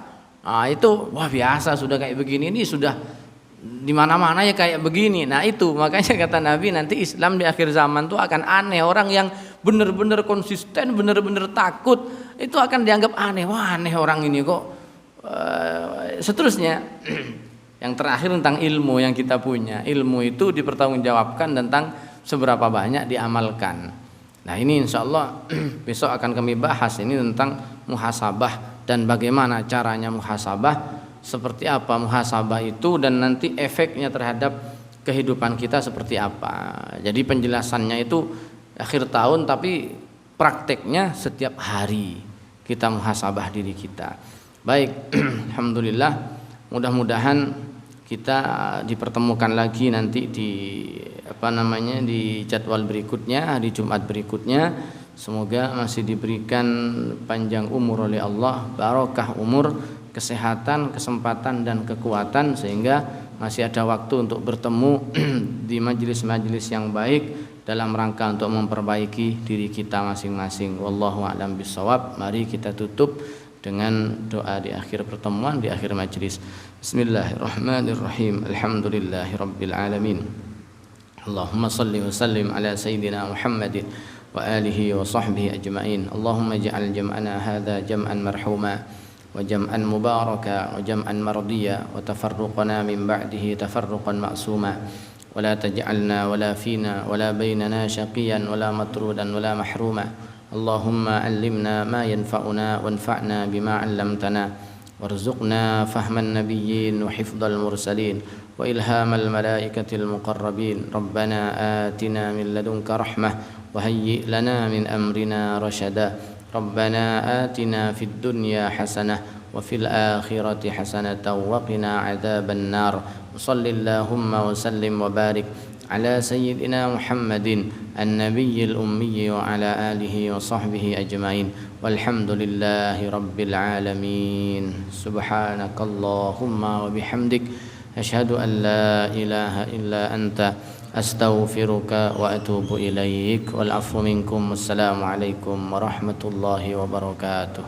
Nah itu wah biasa sudah kayak begini, ini sudah di mana-mana ya kayak begini. Nah itu makanya kata Nabi, nanti Islam di akhir zaman tuh akan aneh. Orang yang benar-benar konsisten, benar-benar takut, itu akan dianggap aneh. Wah aneh orang ini kok. Seterusnya yang terakhir tentang ilmu yang kita punya. Ilmu itu dipertanggungjawabkan tentang seberapa banyak diamalkan. Nah ini insya Allah besok akan kami bahas ini tentang muhasabah dan bagaimana caranya muhasabah. Seperti apa muhasabah itu dan nanti efeknya terhadap kehidupan kita seperti apa. Jadi penjelasannya itu akhir tahun tapi prakteknya setiap hari kita muhasabah diri kita. Baik, alhamdulillah, mudah-mudahan kita dipertemukan lagi nanti di di jadwal berikutnya, di Jumat berikutnya. Semoga masih diberikan panjang umur oleh Allah, barokah umur, kesehatan, kesempatan dan kekuatan sehingga masih ada waktu untuk bertemu di majelis-majelis yang baik dalam rangka untuk memperbaiki diri kita masing-masing. Wallahu a'lam bishawab. Mari kita tutup dengan doa di akhir pertemuan, di akhir majelis. Bismillahirrahmanirrahim. Alhamdulillahirabbil alamin. Allahumma shalli wa sallim ala sayyidina Muhammadin wa alihi wa sahbihi ajma'in. Allahumma ij'al jam'ana hadza jam'an marhuma وجمعا مباركا وجمعا مرضيا وتفرقنا من بعده تفرقا معصوما ولا تجعلنا ولا فينا ولا بيننا شقيا ولا مطرودا ولا محروما اللهم علمنا ما ينفعنا وانفعنا بما علمتنا وارزقنا فهم النبيين وحفظ المرسلين وإلهام الملائكة المقربين ربنا آتنا من لدنك رحمة وهيئ لنا من أمرنا رشدا ربنا آتنا في الدنيا حسنة وفي الآخرة حسنة وقنا عذاب النار وصل اللهم وسلم وبارك على سيدنا محمد النبي الأمي وعلى آله وصحبه أجمعين والحمد لله رب العالمين سبحانك اللهم وبحمدك أشهد أن لا إله إلا أنت أستغفرك وأتوب إليك والعفو منكم والسلام عليكم ورحمة الله وبركاته.